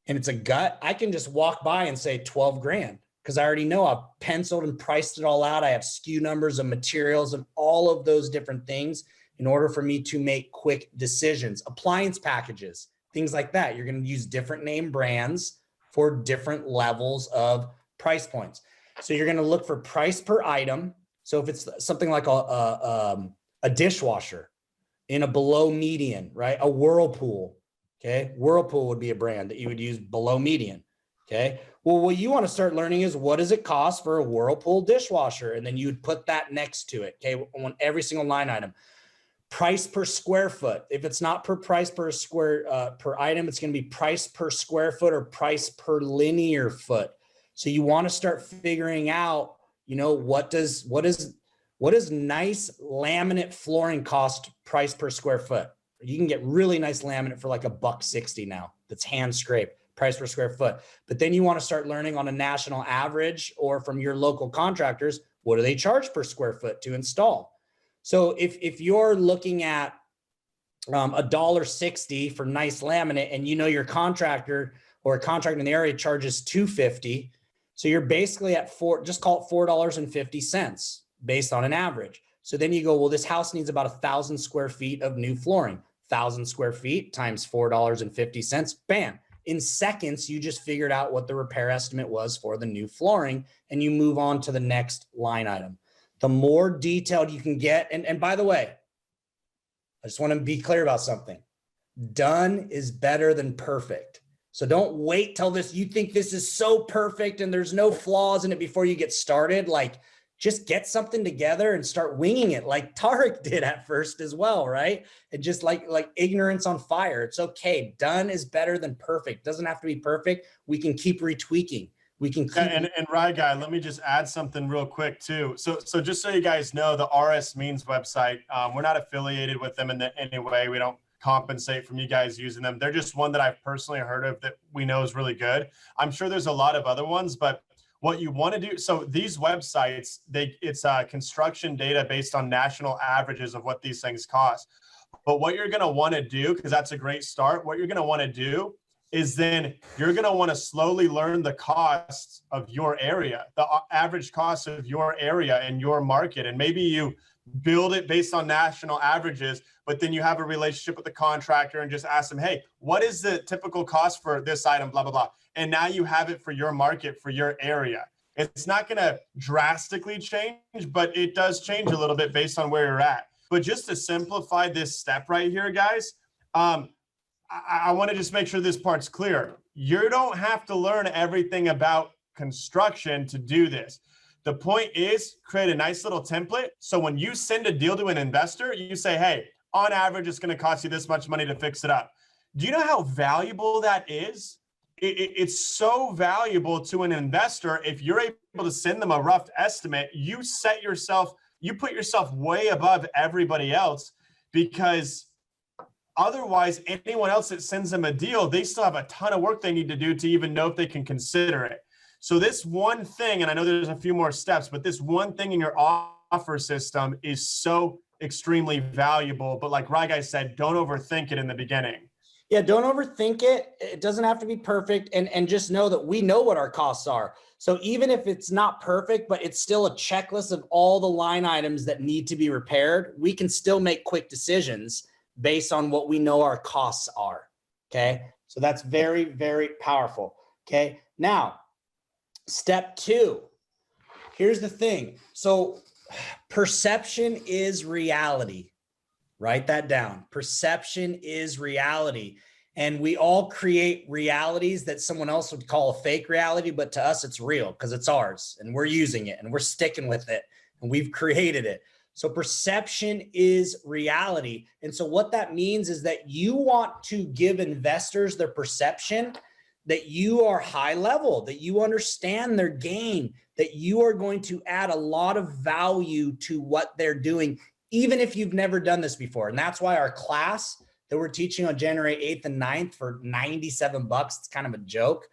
and it's a gut, I can just walk by and say 12 grand because I already know I've penciled and priced it all out. I have SKU numbers of materials and all of those different things in order for me to make quick decisions. Appliance packages, things like that. You're going to use different name brands for different levels of price points. So you're going to look for price per item. So if it's something like a dishwasher in a below median, right? A Whirlpool, okay? Whirlpool would be a brand that you would use below median, okay? Well, what you want to start learning is what does it cost for a Whirlpool dishwasher? And then you would put that next to it, okay? On every single line item. Price per square foot. If it's not per price per square per item, it's going to be price per square foot or price per linear foot. So you want to start figuring out, you know, what does nice laminate flooring cost price per square foot? You can get really nice laminate for like $1.60 now. That's hand scraped price per square foot. But then you want to start learning on a national average or from your local contractors, what do they charge per square foot to install? So if you're looking at $1.60 for nice laminate and you know your contractor or a contractor in the area charges $2.50, so you're basically at just call it $4.50 based on an average. So then you go, well, this house needs about 1,000 square feet of new flooring. 1,000 square feet times $4.50, bam. In seconds, you just figured out what the repair estimate was for the new flooring and you move on to the next line item. The more detailed you can get, and by the way, I just want to be clear about something. Done is better than perfect. So don't wait till you think this is so perfect and there's no flaws in it before you get started. Like, just get something together and start winging it like Tarek did at first as well, right? And just like ignorance on fire. It's okay. Done is better than perfect. Doesn't have to be perfect. We can keep retweaking. We can keep and Right Guy, let me just add something real quick too. So just so you guys know, the RS Means website, we're not affiliated with them in any way. We don't compensate from you guys using them. They're just one that I've personally heard of that we know is really good. I'm sure there's a lot of other ones, but what you want to do, so these websites, it's construction data based on national averages of what these things cost. But what you're going to want to do, because that's a great start, what you're going to want to do is then you're going to want to slowly learn the costs of your area, the average cost of your area and your market. And maybe you build it based on national averages, but then you have a relationship with the contractor and just ask them, hey, what is the typical cost for this item, blah, blah, blah. And now you have it for your market, for your area. It's not going to drastically change, but it does change a little bit based on where you're at. But just to simplify this step right here, guys, I want to just make sure this part's clear. You don't have to learn everything about construction to do this. The point is create a nice little template. So when you send a deal to an investor, you say, hey, on average, it's going to cost you this much money to fix it up. Do you know how valuable that is? It's so valuable to an investor. If you're able to send them a rough estimate, you put yourself way above everybody else, because otherwise, anyone else that sends them a deal, they still have a ton of work they need to do to even know if they can consider it. So this one thing, and I know there's a few more steps, but this one thing in your offer system is so extremely valuable. But like Rai Guy said, don't overthink it in the beginning. Yeah, don't overthink it. It doesn't have to be perfect. And just know that we know what our costs are. So even if it's not perfect, but it's still a checklist of all the line items that need to be repaired, we can still make quick decisions based on what we know our costs are. Okay. So that's very, very powerful. Okay. Now, step 2, here's the thing. So perception is reality. Write that down. Perception is reality. And we all create realities that someone else would call a fake reality, but to us, it's real because it's ours and we're using it and we're sticking with it and we've created it. So perception is reality. And so what that means is that you want to give investors their perception that you are high level, that you understand their game, that you are going to add a lot of value to what they're doing, even if you've never done this before. And that's why our class that we're teaching on January 8th and 9th for $97, it's kind of a joke,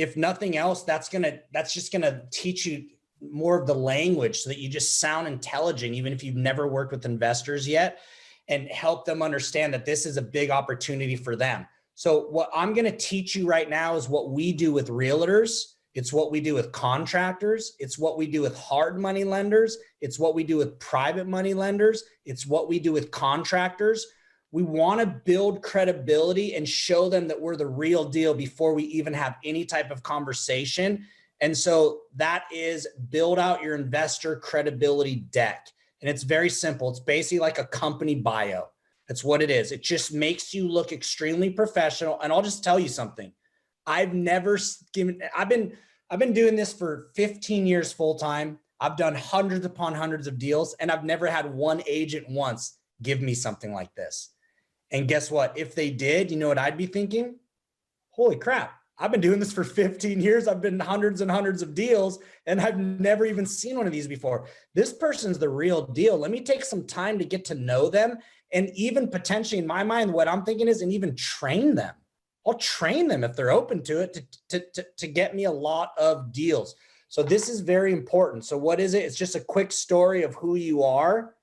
if nothing else, that's just gonna teach you more of the language so that you just sound intelligent, even if you've never worked with investors yet, and help them understand that this is a big opportunity for them. So what I'm going to teach you right now is what we do with realtors. It's what we do with contractors. It's what we do with hard money lenders. It's what we do with private money lenders. It's what we do with contractors. We want to build credibility and show them that we're the real deal before we even have any type of conversation. And so that is build out your investor credibility deck. And it's very simple. It's basically like a company bio. That's what it is. It just makes you look extremely professional. And I'll just tell you something. I've been doing this for 15 years full time. I've done hundreds upon hundreds of deals, and I've never had one agent once give me something like this. And guess what? If they did, you know what I'd be thinking? Holy crap. I've been doing this for 15 years. I've been hundreds and hundreds of deals, and I've never even seen one of these before. This person's the real deal. Let me take some time to get to know them. And even potentially in my mind, what I'm thinking is, and even train them. I'll train them if they're open to it to get me a lot of deals. So this is very important. So what is it? It's just a quick story of who you are.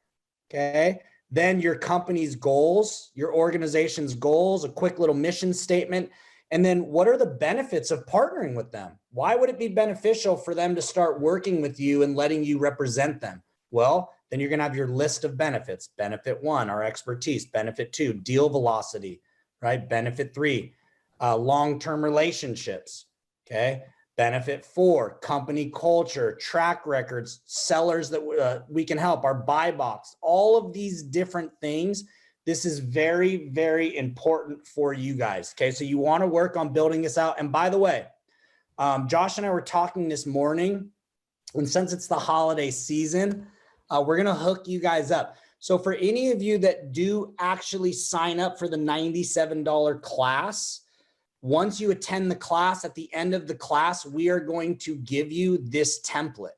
Okay. Then your company's goals, your organization's goals, a quick little mission statement. And then what are the benefits of partnering with them? Why would it be beneficial for them to start working with you and letting you represent them? Well, then you're going to have your list of benefits. Benefit 1, our expertise. Benefit 2, deal velocity, right? Benefit 3, long-term relationships, okay? Benefit 4, company culture, track records, sellers that we can help, our buy box, all of these different things. This is very, very important for you guys, okay? So you want to work on building this out. And by the way, Josh and I were talking this morning, and since it's the holiday season, we're going to hook you guys up. So for any of you that do actually sign up for the $97 class, once you attend the class, at the end of the class, we are going to give you this template.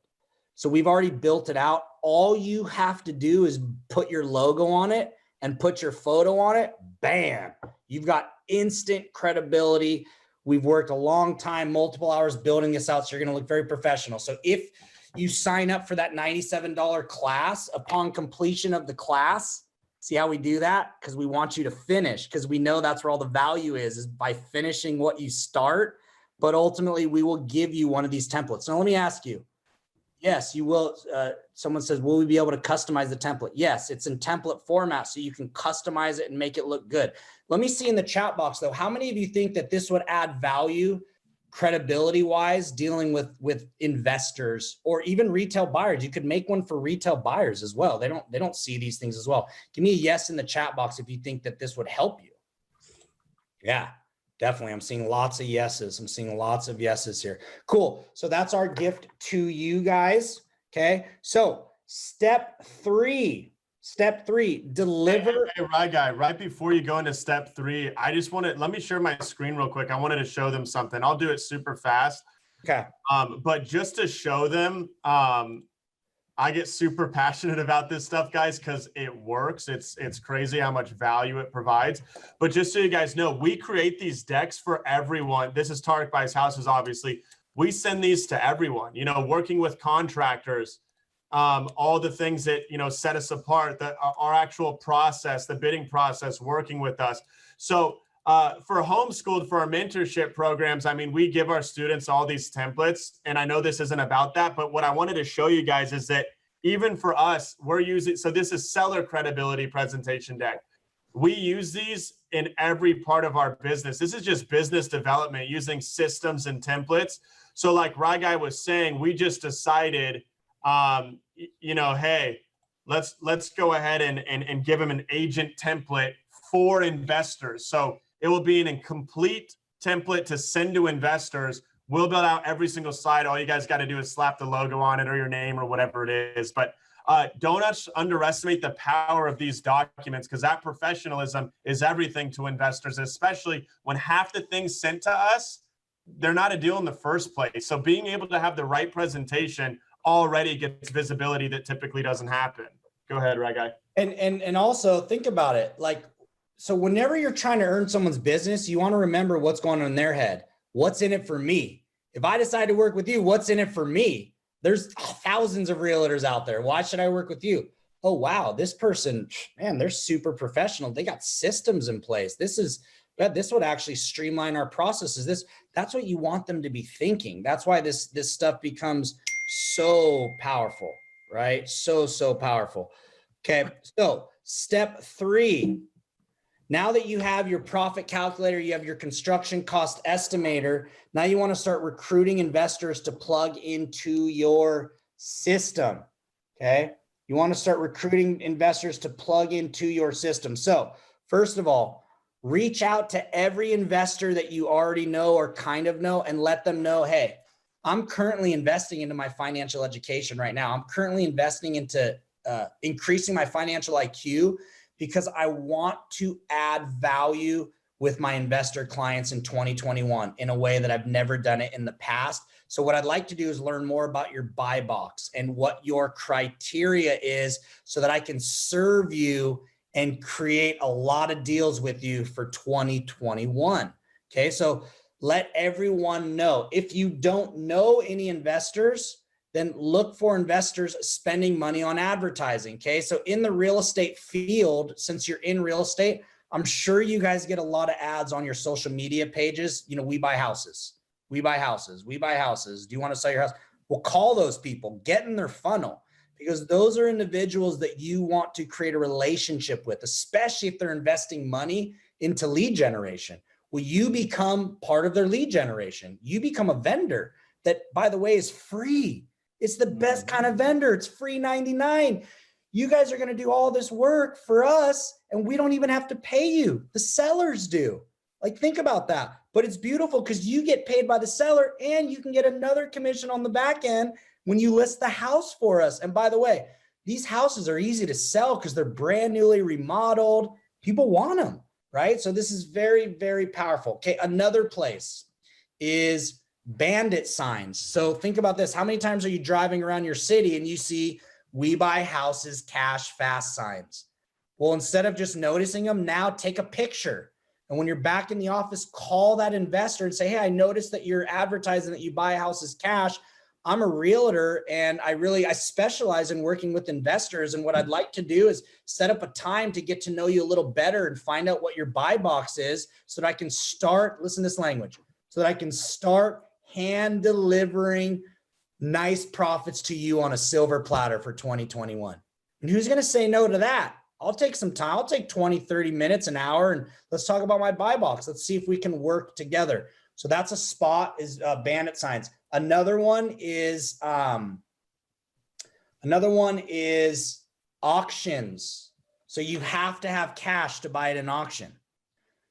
So we've already built it out. All you have to do is put your logo on it and put your photo on it. Bam, you've got instant credibility. We've worked a long time, multiple hours building this out. So you're going to look very professional. So if you sign up for that $97 class, upon completion of the class, see how we do that? Because we want you to finish, because we know that's where all the value is by finishing what you start. But ultimately, we will give you one of these templates. So let me ask you. Yes, you will. Someone says, will we be able to customize the template? Yes, it's in template format, so you can customize it and make it look good. Let me see in the chat box, though, how many of you think that this would add value credibility wise dealing with investors or even retail buyers? You could make one for retail buyers as well. They don't see these things as well. Give me a yes in the chat box if you think that this would help you. Yeah, definitely. I'm seeing lots of yeses. I'm seeing lots of yeses here. Cool. So that's our gift to you guys. Okay. So step three, deliver. Hey, right guy, right before you go into step 3, I just let me share my screen real quick. I wanted to show them something. I'll do it super fast. Okay. But just to show them, I get super passionate about this stuff, guys, because it works. It's crazy how much value it provides. But just so you guys know, we create these decks for everyone. This is Tarek Buys Houses, obviously. We send these to everyone, working with contractors, all the things that, set us apart, our actual process, the bidding process, working with us. So for homeschooled, for our mentorship programs, I mean, we give our students all these templates, and I know this isn't about that, but what I wanted to show you guys is that even for us, we're using, so this is seller credibility presentation deck. We use these in every part of our business. This is just business development using systems and templates. So like Rai Guy was saying, we just decided, hey, let's go ahead and give them an agent template for investors. So it will be an incomplete template to send to investors. We'll build out every single slide. All you guys got to do is slap the logo on it or your name or whatever it is. But don't underestimate the power of these documents, because that professionalism is everything to investors, especially when half the things sent to us, they're not a deal in the first place. So being able to have the right presentation already gets visibility that typically doesn't happen. Go ahead, Rai Guy. And also think about it. So whenever you're trying to earn someone's business, you want to remember what's going on in their head. What's in it for me? If I decide to work with you, what's in it for me? There's thousands of realtors out there. Why should I work with you? Oh, wow, this person, man, they're super professional. They got systems in place. This would actually streamline our processes. That's what you want them to be thinking. That's why this stuff becomes so powerful, right? So powerful. Okay, so step 3. Now that you have your profit calculator, you have your construction cost estimator, now you want to start recruiting investors to plug into your system, okay? You want to start recruiting investors to plug into your system. So first of all, reach out to every investor that you already know or kind of know and let them know, hey, I'm currently investing into my financial education right now. I'm currently investing into increasing my financial IQ because I want to add value with my investor clients in 2021 in a way that I've never done it in the past. So what I'd like to do is learn more about your buy box and what your criteria is so that I can serve you and create a lot of deals with you for 2021. Okay, so let everyone know. If you don't know any investors, then look for investors spending money on advertising. Okay, so in the real estate field, since you're in real estate, I'm sure you guys get a lot of ads on your social media pages. You know, we buy houses, we buy houses, we buy houses. Do you want to sell your house? Well, call those people, get in their funnel, because those are individuals that you want to create a relationship with, especially if they're investing money into lead generation. Well, you become part of their lead generation. You become a vendor that, by the way, is free. It's the best kind of vendor. It's free 99. You guys are going to do all this work for us and we don't even have to pay you. The sellers do. Like, think about that. But it's beautiful because you get paid by the seller and you can get another commission on the back end when you list the house for us. And by the way, these houses are easy to sell because they're brand newly remodeled. People want them, right? So this is very, very powerful. Okay, another place is Bandit signs. So think about this. How many times are you driving around your city and you see "We buy houses, cash fast" signs? Well, instead of just noticing them, now take a picture. And when you're back in the office, call that investor and say, hey, I noticed that you're advertising that you buy houses cash. I'm a realtor and I specialize in working with investors. And what I'd like to do is set up a time to get to know you a little better and find out what your buy box is so that I can start, listen to this language, so that I can start hand delivering nice profits to you on a silver platter for 2021. And who's going to say no to that? I'll take some time. I'll take 20, 30 minutes, an hour, and let's talk about my buy box. Let's see if we can work together. So that's a spot, is Bandit signs. Another one is auctions. So you have to have cash to buy at an auction.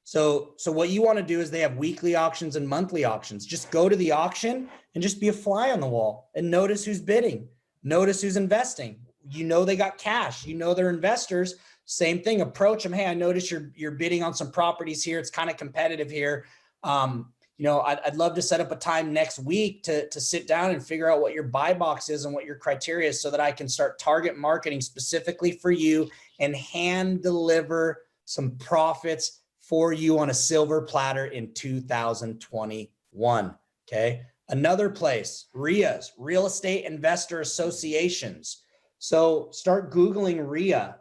So what you want to do is they have weekly auctions and monthly auctions. Just go to the auction and just be a fly on the wall and notice who's bidding. Notice who's investing. You know they got cash. You know they're investors. Same thing. Approach them. Hey, I noticed you're bidding on some properties here. It's kind of competitive here. I'd love to set up a time next week to sit down and figure out what your buy box is and what your criteria is so that I can start target marketing specifically for you and hand deliver some profits for you on a silver platter in 2021. Okay. Another place, RIAs, Real Estate Investor Associations. So start Googling RIA.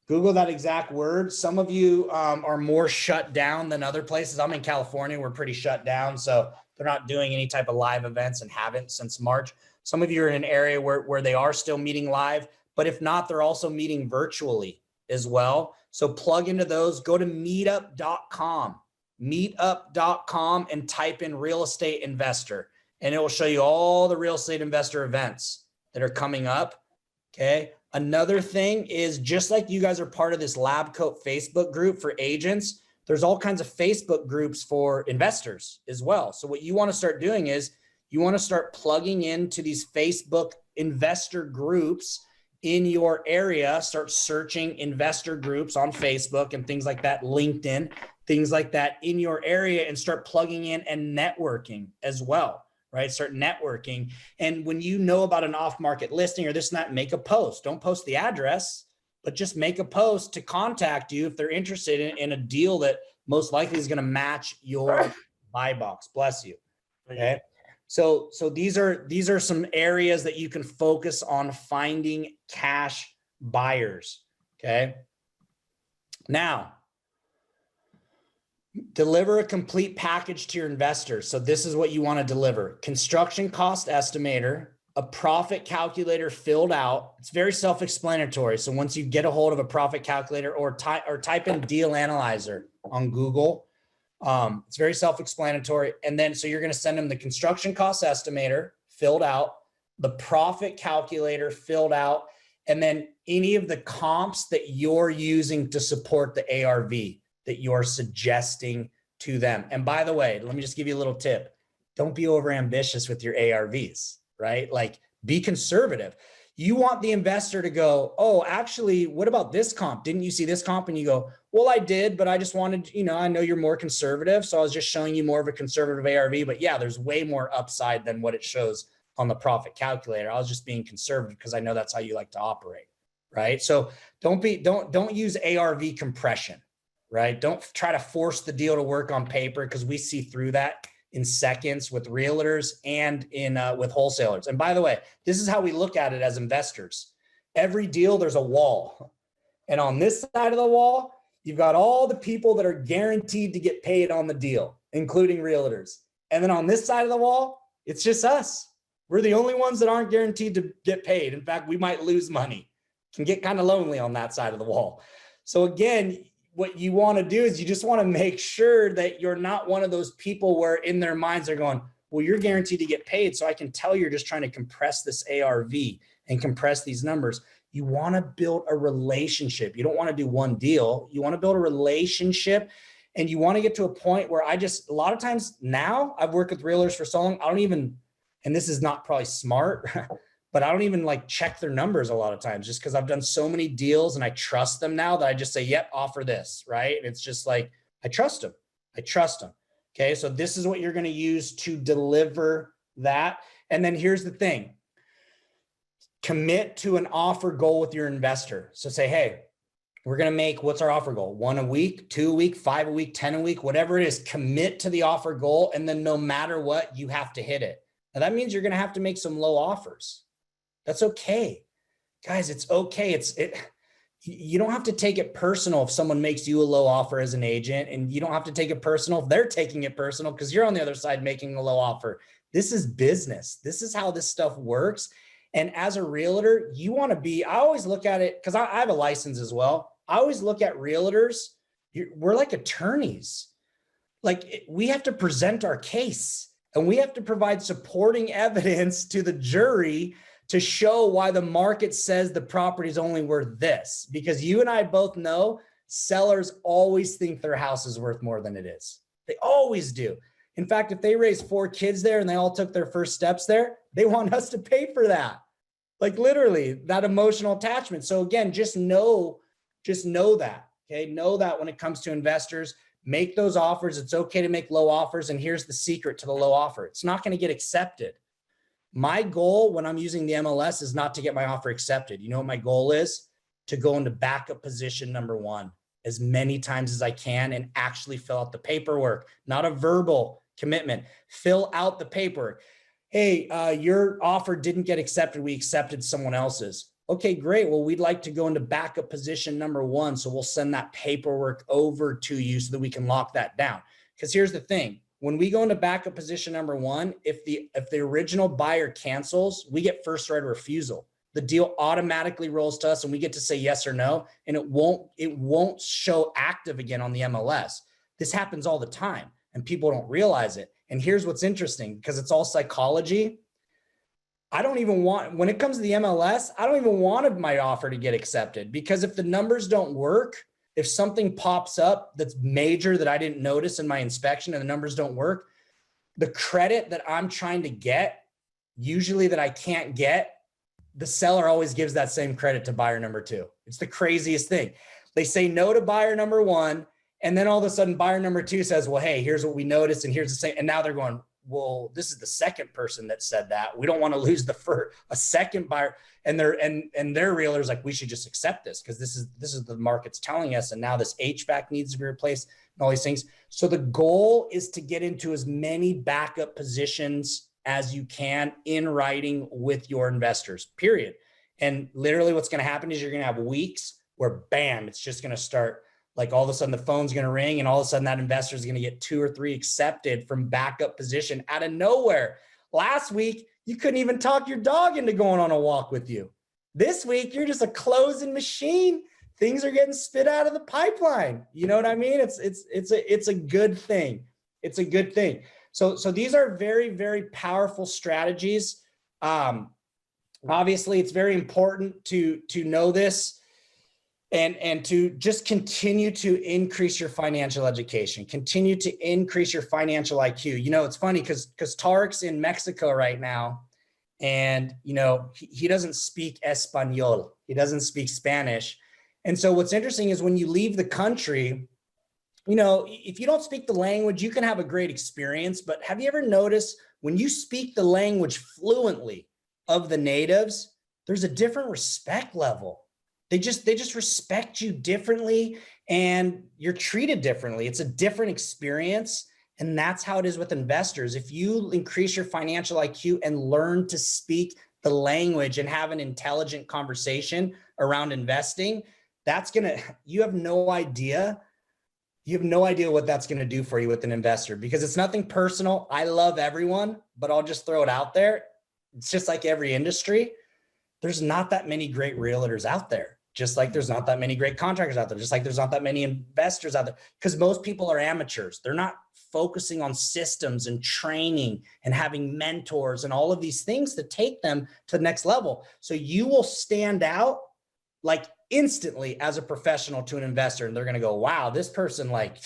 Google that exact word. Some of you are more shut down than other places. I'm in California. We're pretty shut down. So they're not doing any type of live events and haven't since March. Some of you are in an area where they are still meeting live, but if not, they're also meeting virtually as well. So plug into those, go to meetup.com and type in real estate investor, and it will show you all the real estate investor events that are coming up. Okay. Another thing is, just like you guys are part of this LabCoat Facebook group for agents, there's all kinds of Facebook groups for investors as well. So what you want to start doing is you want to start plugging into these Facebook investor groups in your area. Start searching investor groups on Facebook and things like that, LinkedIn, things like that in your area, and start plugging in and networking as well, right? Start networking. And when you know about an off-market listing or this and that, make a post. Don't post the address, but just make a post to contact you if they're interested in a deal that most likely is going to match your buy box. Bless you. Okay. So these are some areas that you can focus on finding cash buyers. Okay. Now, deliver a complete package to your investors. So this is what you want to deliver: construction cost estimator, a profit calculator filled out. It's very self-explanatory. So once you get a hold of a profit calculator or type in deal analyzer on Google, it's very self-explanatory. And then, so you're going to send them the construction cost estimator filled out, the profit calculator filled out, and then any of the comps that you're using to support the ARV that you're suggesting to them. And by the way, let me just give you a little tip. Don't be over ambitious with your ARVs, right? Like, be conservative. You want the investor to go, oh, actually, what about this comp? Didn't you see this comp? And you go, well, I did, but I just wanted, I know you're more conservative. So I was just showing you more of a conservative ARV, but yeah, there's way more upside than what it shows on the profit calculator. I was just being conservative because I know that's how you like to operate, right? So don't use ARV compression, right? Don't try to force the deal to work on paper, because we see through that in seconds with realtors and with wholesalers. And by the way, this is how we look at it as investors. Every deal, there's a wall. And on this side of the wall, you've got all the people that are guaranteed to get paid on the deal, including realtors. And then on this side of the wall, it's just us. We're the only ones that aren't guaranteed to get paid. In fact, we might lose money. Can get kind of lonely on that side of the wall. So again, what you want to do is you just want to make sure that you're not one of those people where in their minds they're going, well, you're guaranteed to get paid, so I can tell you're just trying to compress this ARV and compress these numbers. You want to build a relationship. You don't want to do one deal. You want to build a relationship, and you want to get to a point where a lot of times now, I've worked with realtors for so long, I don't even, and this is not probably smart, but I don't even like check their numbers a lot of times, just because I've done so many deals and I trust them now that I just say, yep, offer this, right? And it's just like, I trust them. Okay. So this is what you're going to use to deliver that. And then here's the thing: commit to an offer goal with your investor. So say, hey, we're going to make, what's our offer goal? 1 a week, 2 a week, 5 a week, 10 a week, whatever it is. Commit to the offer goal. And then no matter what, you have to hit it. Now that means you're going to have to make some low offers. That's okay. Guys, it's okay. You don't have to take it personal if someone makes you a low offer as an agent, and you don't have to take it personal if they're taking it personal because you're on the other side making a low offer. This is business. This is how this stuff works. And as a realtor, you want to be, I always look at it, because I have a license as well. I always look at realtors, we're like attorneys. Like, we have to present our case, and we have to provide supporting evidence to the jury to show why the market says the property is only worth this. Because you and I both know sellers always think their house is worth more than it is. They always do. In fact, if they raised 4 kids there and they all took their first steps there, they want us to pay for that. Like, literally, that emotional attachment. So again, just know that, okay? Know that when it comes to investors, make those offers. It's okay to make low offers. And here's the secret to the low offer: it's not going to get accepted. My goal when I'm using the MLS is not to get my offer accepted. You know what my goal is? To go into backup position number 1 as many times as I can and actually fill out the paperwork, not a verbal commitment. Fill out the paperwork. Hey, your offer didn't get accepted. We accepted someone else's. Okay, great. Well, we'd like to go into backup position number 1. So we'll send that paperwork over to you so that we can lock that down. Because here's the thing. When we go into backup position number 1, if the original buyer cancels, we get first right of refusal. The deal automatically rolls to us and we get to say yes or no, and it won't show active again on the MLS. This happens all the time and people don't realize it. And here's what's interesting, because it's all psychology. When it comes to the MLS, I don't even want my offer to get accepted, because if the numbers don't work, if something pops up that's major that I didn't notice in my inspection and the numbers don't work, the credit that I'm trying to get, usually that I can't get, the seller always gives that same credit to buyer number 2. It's the craziest thing. They say no to buyer number 1, and then all of a sudden buyer number 2 says, well, hey, here's what we noticed, and here's the same. And now they're going, well, this is the second person that said that. We don't want to lose a second buyer. And their realtor's like, we should just accept this because this is the market's telling us. And now this HVAC needs to be replaced and all these things. So the goal is to get into as many backup positions as you can in writing with your investors, period. And literally what's going to happen is you're going to have weeks where bam, it's just going to start, like all of a sudden the phone's going to ring and all of a sudden that investor is going to get 2 or 3 accepted from backup position out of nowhere. Last week, you couldn't even talk your dog into going on a walk with you. This week, you're just a closing machine. Things are getting spit out of the pipeline. You know what I mean? It's a good thing. It's a good thing. So these are very, very powerful strategies. Obviously, it's very important to know this and to just continue to increase your financial education, continue to increase your financial IQ. You know, it's funny because Tarek's in Mexico right now, and you know he doesn't speak Espanol. He doesn't speak Spanish. And so what's interesting is when you leave the country, you know, if you don't speak the language, you can have a great experience. But have you ever noticed when you speak the language fluently of the natives, there's a different respect level. They just respect you differently and you're treated differently. It's a different experience. And that's how it is with investors. If you increase your financial IQ and learn to speak the language and have an intelligent conversation around investing, you have no idea what that's going to do for you with an investor, because it's nothing personal. I love everyone, but I'll just throw it out there. It's just like every industry. There's not that many great realtors out there, just like there's not that many great contractors out there, just like there's not that many investors out there, because most people are amateurs. They're not focusing on systems and training and having mentors and all of these things to take them to the next level. So you will stand out like instantly as a professional to an investor, and they're going to go, wow, this person, like,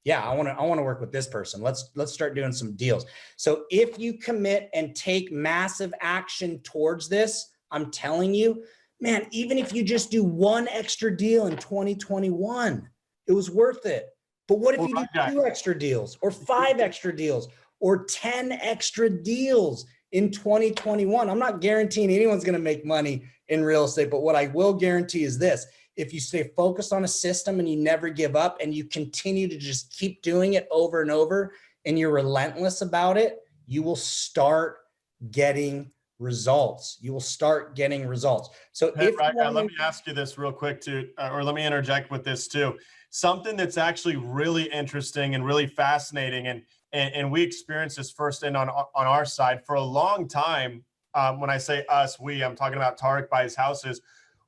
yeah, I want to work with this person. Let's start doing some deals. So if you commit and take massive action towards this, I'm telling you, man, even if you just do 1 extra deal in 2021, it was worth it. But what if you do 2 extra deals or 5 extra deals or 10 extra deals in 2021? I'm not guaranteeing anyone's going to make money in real estate, but what I will guarantee is this: if you stay focused on a system and you never give up and you continue to just keep doing it over and over and you're relentless about it, you will start getting results. You will start getting results. So hey, let me ask you this real quick too, or let me interject with this too. Something that's actually really interesting and really fascinating, and we experienced this firsthand on our side for a long time. When I say us, I'm talking about Tarek by his houses.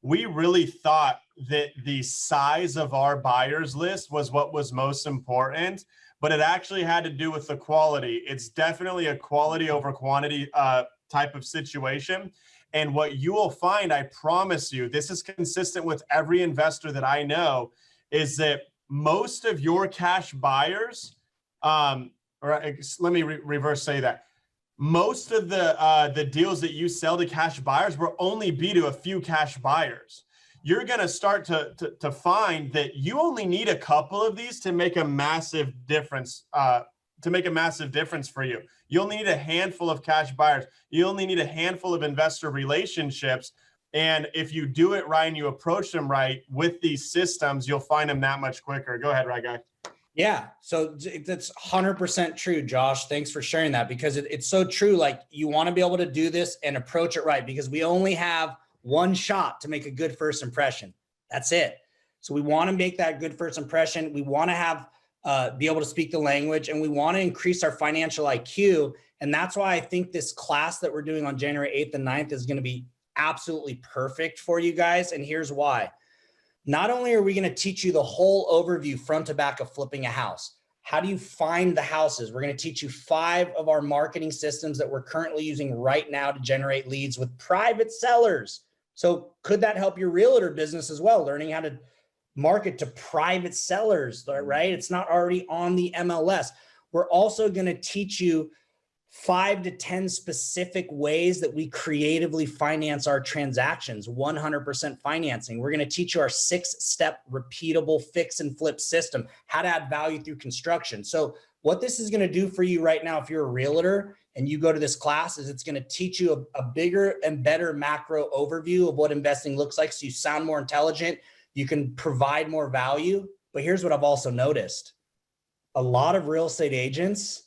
We really thought that the size of our buyers list was what was most important, but it actually had to do with the quality. It's definitely a quality over quantity type of situation. And what you will find, I promise you, this is consistent with every investor that I know, is that most of your cash buyers, or let me reverse say that. Most of the deals that you sell to cash buyers will only be to a few cash buyers. You're going to start to find that you only need a couple of these to make a massive difference. For you. You only need a handful of cash buyers. You only need a handful of investor relationships. And if you do it right and you approach them right with these systems, you'll find them that much quicker. Go ahead, Right Guy. Yeah, so that's 100% true, Josh. Thanks for sharing that, because it's so true. Like, you want to be able to do this and approach it right, because we only have 1 shot to make a good first impression. That's it. So we want to make that good first impression. We want to have be able to speak the language, and we want to increase our financial IQ. And that's why I think this class that we're doing on January 8th and 9th is going to be absolutely perfect for you guys. And here's why. Not only are we going to teach you the whole overview front to back of flipping a house, how do you find the houses? We're going to teach you 5 of our marketing systems that we're currently using right now to generate leads with private sellers. So could that help your realtor business as well? Learning how to market to private sellers, right? It's not already on the MLS. We're also going to teach you 5 to 10 specific ways that we creatively finance our transactions, 100% financing. We're going to teach you our 6-step repeatable fix and flip system, how to add value through construction. So what this is going to do for you right now, if you're a realtor and you go to this class, is it's going to teach you a bigger and better macro overview of what investing looks like. So you sound more intelligent, you can provide more value. But here's what I've also noticed. A lot of real estate agents,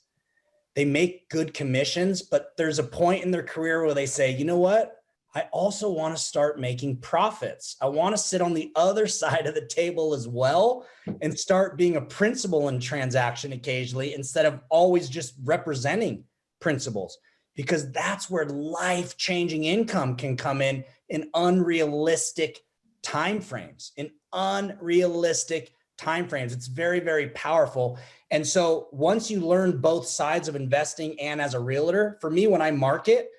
they make good commissions, but there's a point in their career where they say, you know what? I also want to start making profits. I want to sit on the other side of the table as well and start being a principal in transaction occasionally instead of always just representing principals, because that's where life-changing income can come in unrealistic timeframes. It's very, very powerful. And so once you learn both sides of investing and as a realtor, for me, when I market,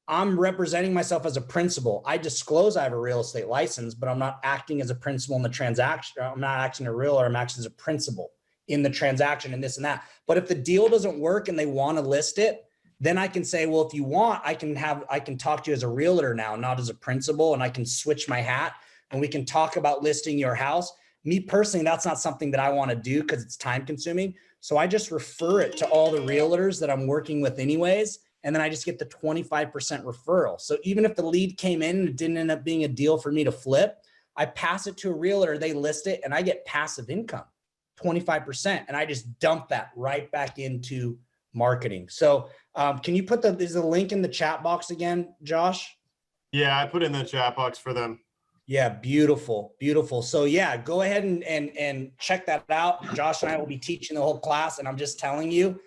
I'm representing myself as a principal. I disclose I have a real estate license, but I'm not acting as a principal in the transaction. I'm not acting a realtor. I'm acting as a principal in the transaction and this and that. But if the deal doesn't work and they want to list it, then I can say, well, if you want, I can talk to you as a realtor now, not as a principal, and I can switch my hat and we can talk about listing your house. Me personally, that's not something that I want to do because it's time consuming. So I just refer it to all the realtors that I'm working with anyways. And then I just get the 25% referral. So even if the lead came in and it didn't end up being a deal for me to flip, I pass it to a realtor, they list it, and I get passive income, 25%. And I just dump that right back into marketing. So can you put is the link in the chat box again, Josh? Yeah, I put in the chat box for them. Yeah, beautiful, beautiful. So yeah, go ahead and check that out. Josh and I will be teaching the whole class, and I'm just telling you,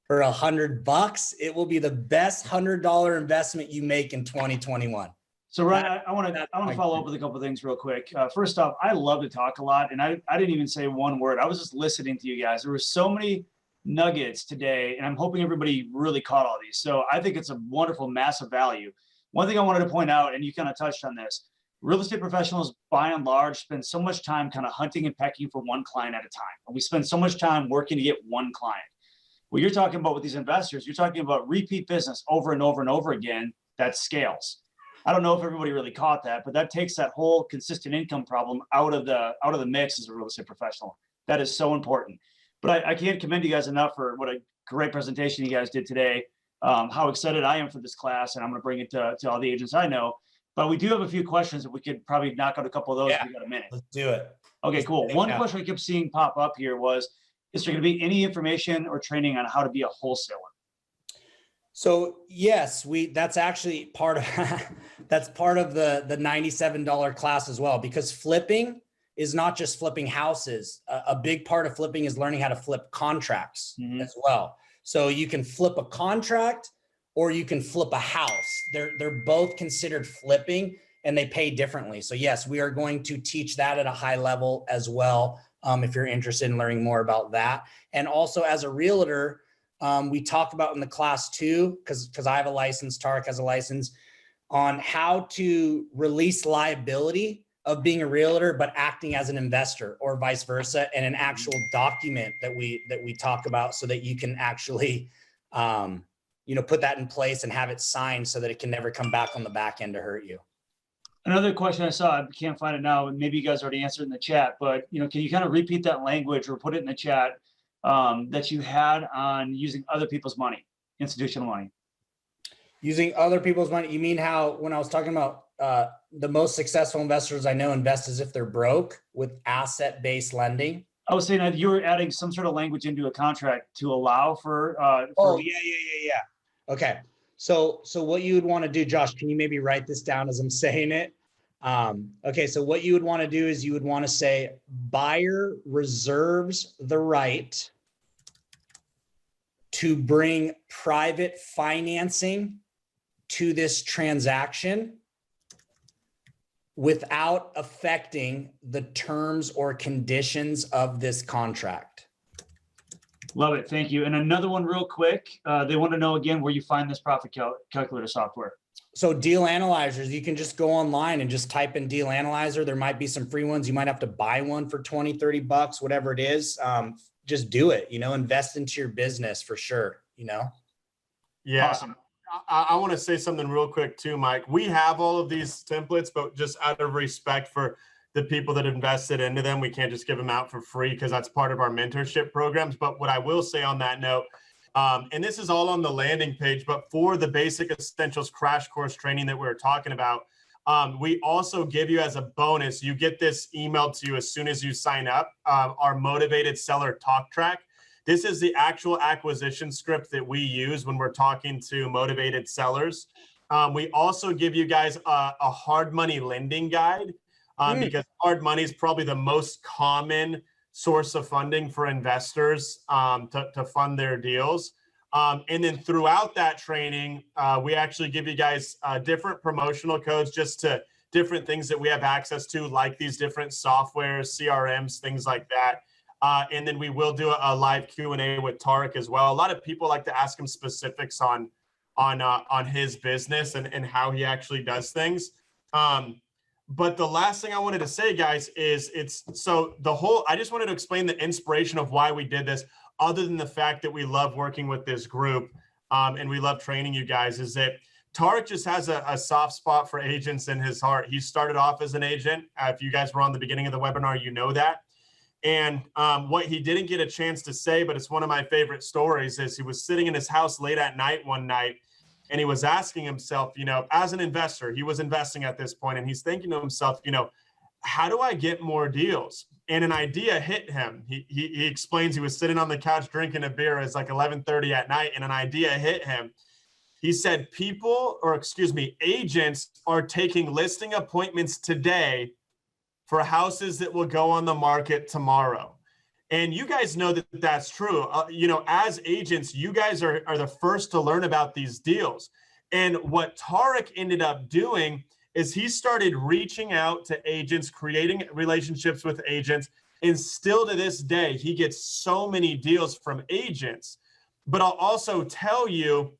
for $100, it will be the best $100 investment you make in 2021. So Ryan, I want to follow up with a couple of things real quick. First off, I love to talk a lot, and I didn't even say one word. I was just listening to you guys. There were so many nuggets today, and I'm hoping everybody really caught all these. So I think it's a wonderful, massive value. One thing I wanted to point out, and you kind of touched on this, real estate professionals, by and large, spend so much time kind of hunting and pecking for one client at a time. And we spend so much time working to get one client. What you're talking about with these investors, you're talking about repeat business over and over and over again that scales. I don't know if everybody really caught that, but that takes that whole consistent income problem out of the mix as a real estate professional. That is so important. But I can't commend you guys enough for what a great presentation you guys did today. How excited I am for this class, and I'm going to bring it to all the agents I know. But we do have a few questions that we could probably knock out a couple of those if we got a minute. Let's do it. Okay, cool. One question I kept seeing pop up here was, is there going to be any information or training on how to be a wholesaler? So yes, that's actually part of that's part of the $97 class as well, because flipping is not just flipping houses. A big part of flipping is learning how to flip contracts as well. So you can flip a contract or you can flip a house. They're both considered flipping and they pay differently. So yes, we are going to teach that at a high level as well. If you're interested in learning more about that. And also as a realtor, we talk about in the class too, because I have a license, Tarek has a license, on how to release liability of being a realtor, but acting as an investor or vice versa, and an actual document that we talk about so that you can actually, put that in place and have it signed so that it can never come back on the back end to hurt you. Another question I saw, I can't find it now, and maybe you guys already answered in the chat, but can you kind of repeat that language or put it in the chat that you had on using other people's money, institutional money? Using other people's money, you mean how when I was talking about the most successful investors I know invest as if they're broke with asset-based lending? I was saying that you were adding some sort of language into a contract to allow for Oh, yeah. Okay. So what you would want to do, Josh, can you maybe write this down as I'm saying it? Okay, so what you would want to do is you would want to say buyer reserves the right to bring private financing to this transaction without affecting the terms or conditions of this contract. Love it. Thank you. And another one real quick. They want to know again where you find this profit calculator software. So deal analyzers, you can just go online and just type in deal analyzer. There might be some free ones. You might have to buy one for 20, 30 bucks, whatever it is. Just do it, invest into your business for sure, Yeah. Awesome. I want to say something real quick too, Mike. We have all of these templates, but just out of respect for the people that invested into them, we can't just give them out for free because that's part of our mentorship programs. But what I will say on that note, and this is all on the landing page, but for the basic essentials crash course training that we were talking about, we also give you as a bonus, you get this emailed to you as soon as you sign up, our motivated seller talk track. This is the actual acquisition script that we use when we're talking to motivated sellers. We also give you guys a hard money lending guide because hard money is probably the most common source of funding for investors to fund their deals. And then throughout that training, we actually give you guys different promotional codes just to different things that we have access to, like these different softwares, CRMs, things like that. And then we will do a live Q&A with Tarek as well. A lot of people like to ask him specifics on his business and how he actually does things. But the last thing I wanted to say, guys, is I just wanted to explain the inspiration of why we did this, other than the fact that we love working with this group and we love training you guys, is that Tarek just has a soft spot for agents in his heart. He started off as an agent. If you guys were on the beginning of the webinar, you know that. And what he didn't get a chance to say, but it's one of my favorite stories, is he was sitting in his house late at night one night, and he was asking himself, as an investor, he was investing at this point, and he's thinking to himself, how do I get more deals? And an idea hit him. He explains he was sitting on the couch drinking a beer. It's like 11:30 at night, and an idea hit him. He said, agents are taking listing appointments today for houses that will go on the market tomorrow. And you guys know that that's true. As agents, you guys are the first to learn about these deals. And what Tarek ended up doing is he started reaching out to agents, creating relationships with agents. And still to this day, he gets so many deals from agents. But I'll also tell you,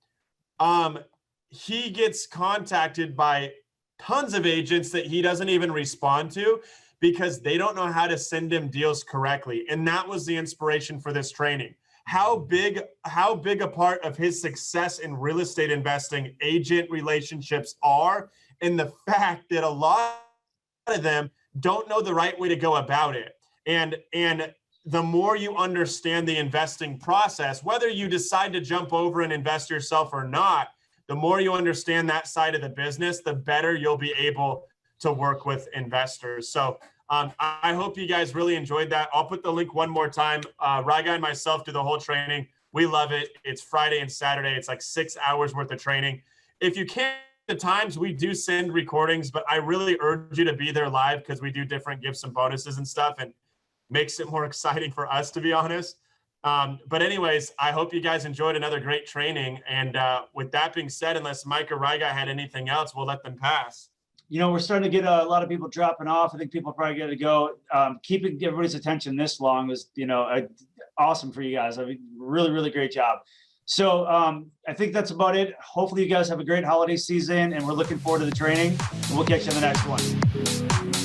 he gets contacted by tons of agents that he doesn't even respond to because they don't know how to send him deals correctly. And that was the inspiration for this training. How big a part of his success in real estate investing agent relationships are, and the fact that a lot of them don't know the right way to go about it. And the more you understand the investing process, whether you decide to jump over and invest yourself or not, the more you understand that side of the business, the better you'll be able to work with investors. So I hope you guys really enjoyed that. I'll put the link one more time. Raga and myself do the whole training. We love it. It's Friday and Saturday. It's like 6 hours worth of training. If you can't, at times we do send recordings, but I really urge you to be there live because we do different gifts and bonuses and stuff, and makes it more exciting for us, to be honest. But anyways, I hope you guys enjoyed another great training. And with that being said, unless Mike or Raga had anything else, we'll let them pass. We're starting to get a lot of people dropping off. I think people are probably going to go. Keeping everybody's attention this long was, awesome for you guys. I mean, really, really great job. So I think that's about it. Hopefully you guys have a great holiday season, and we're looking forward to the training. And we'll catch you on the next one.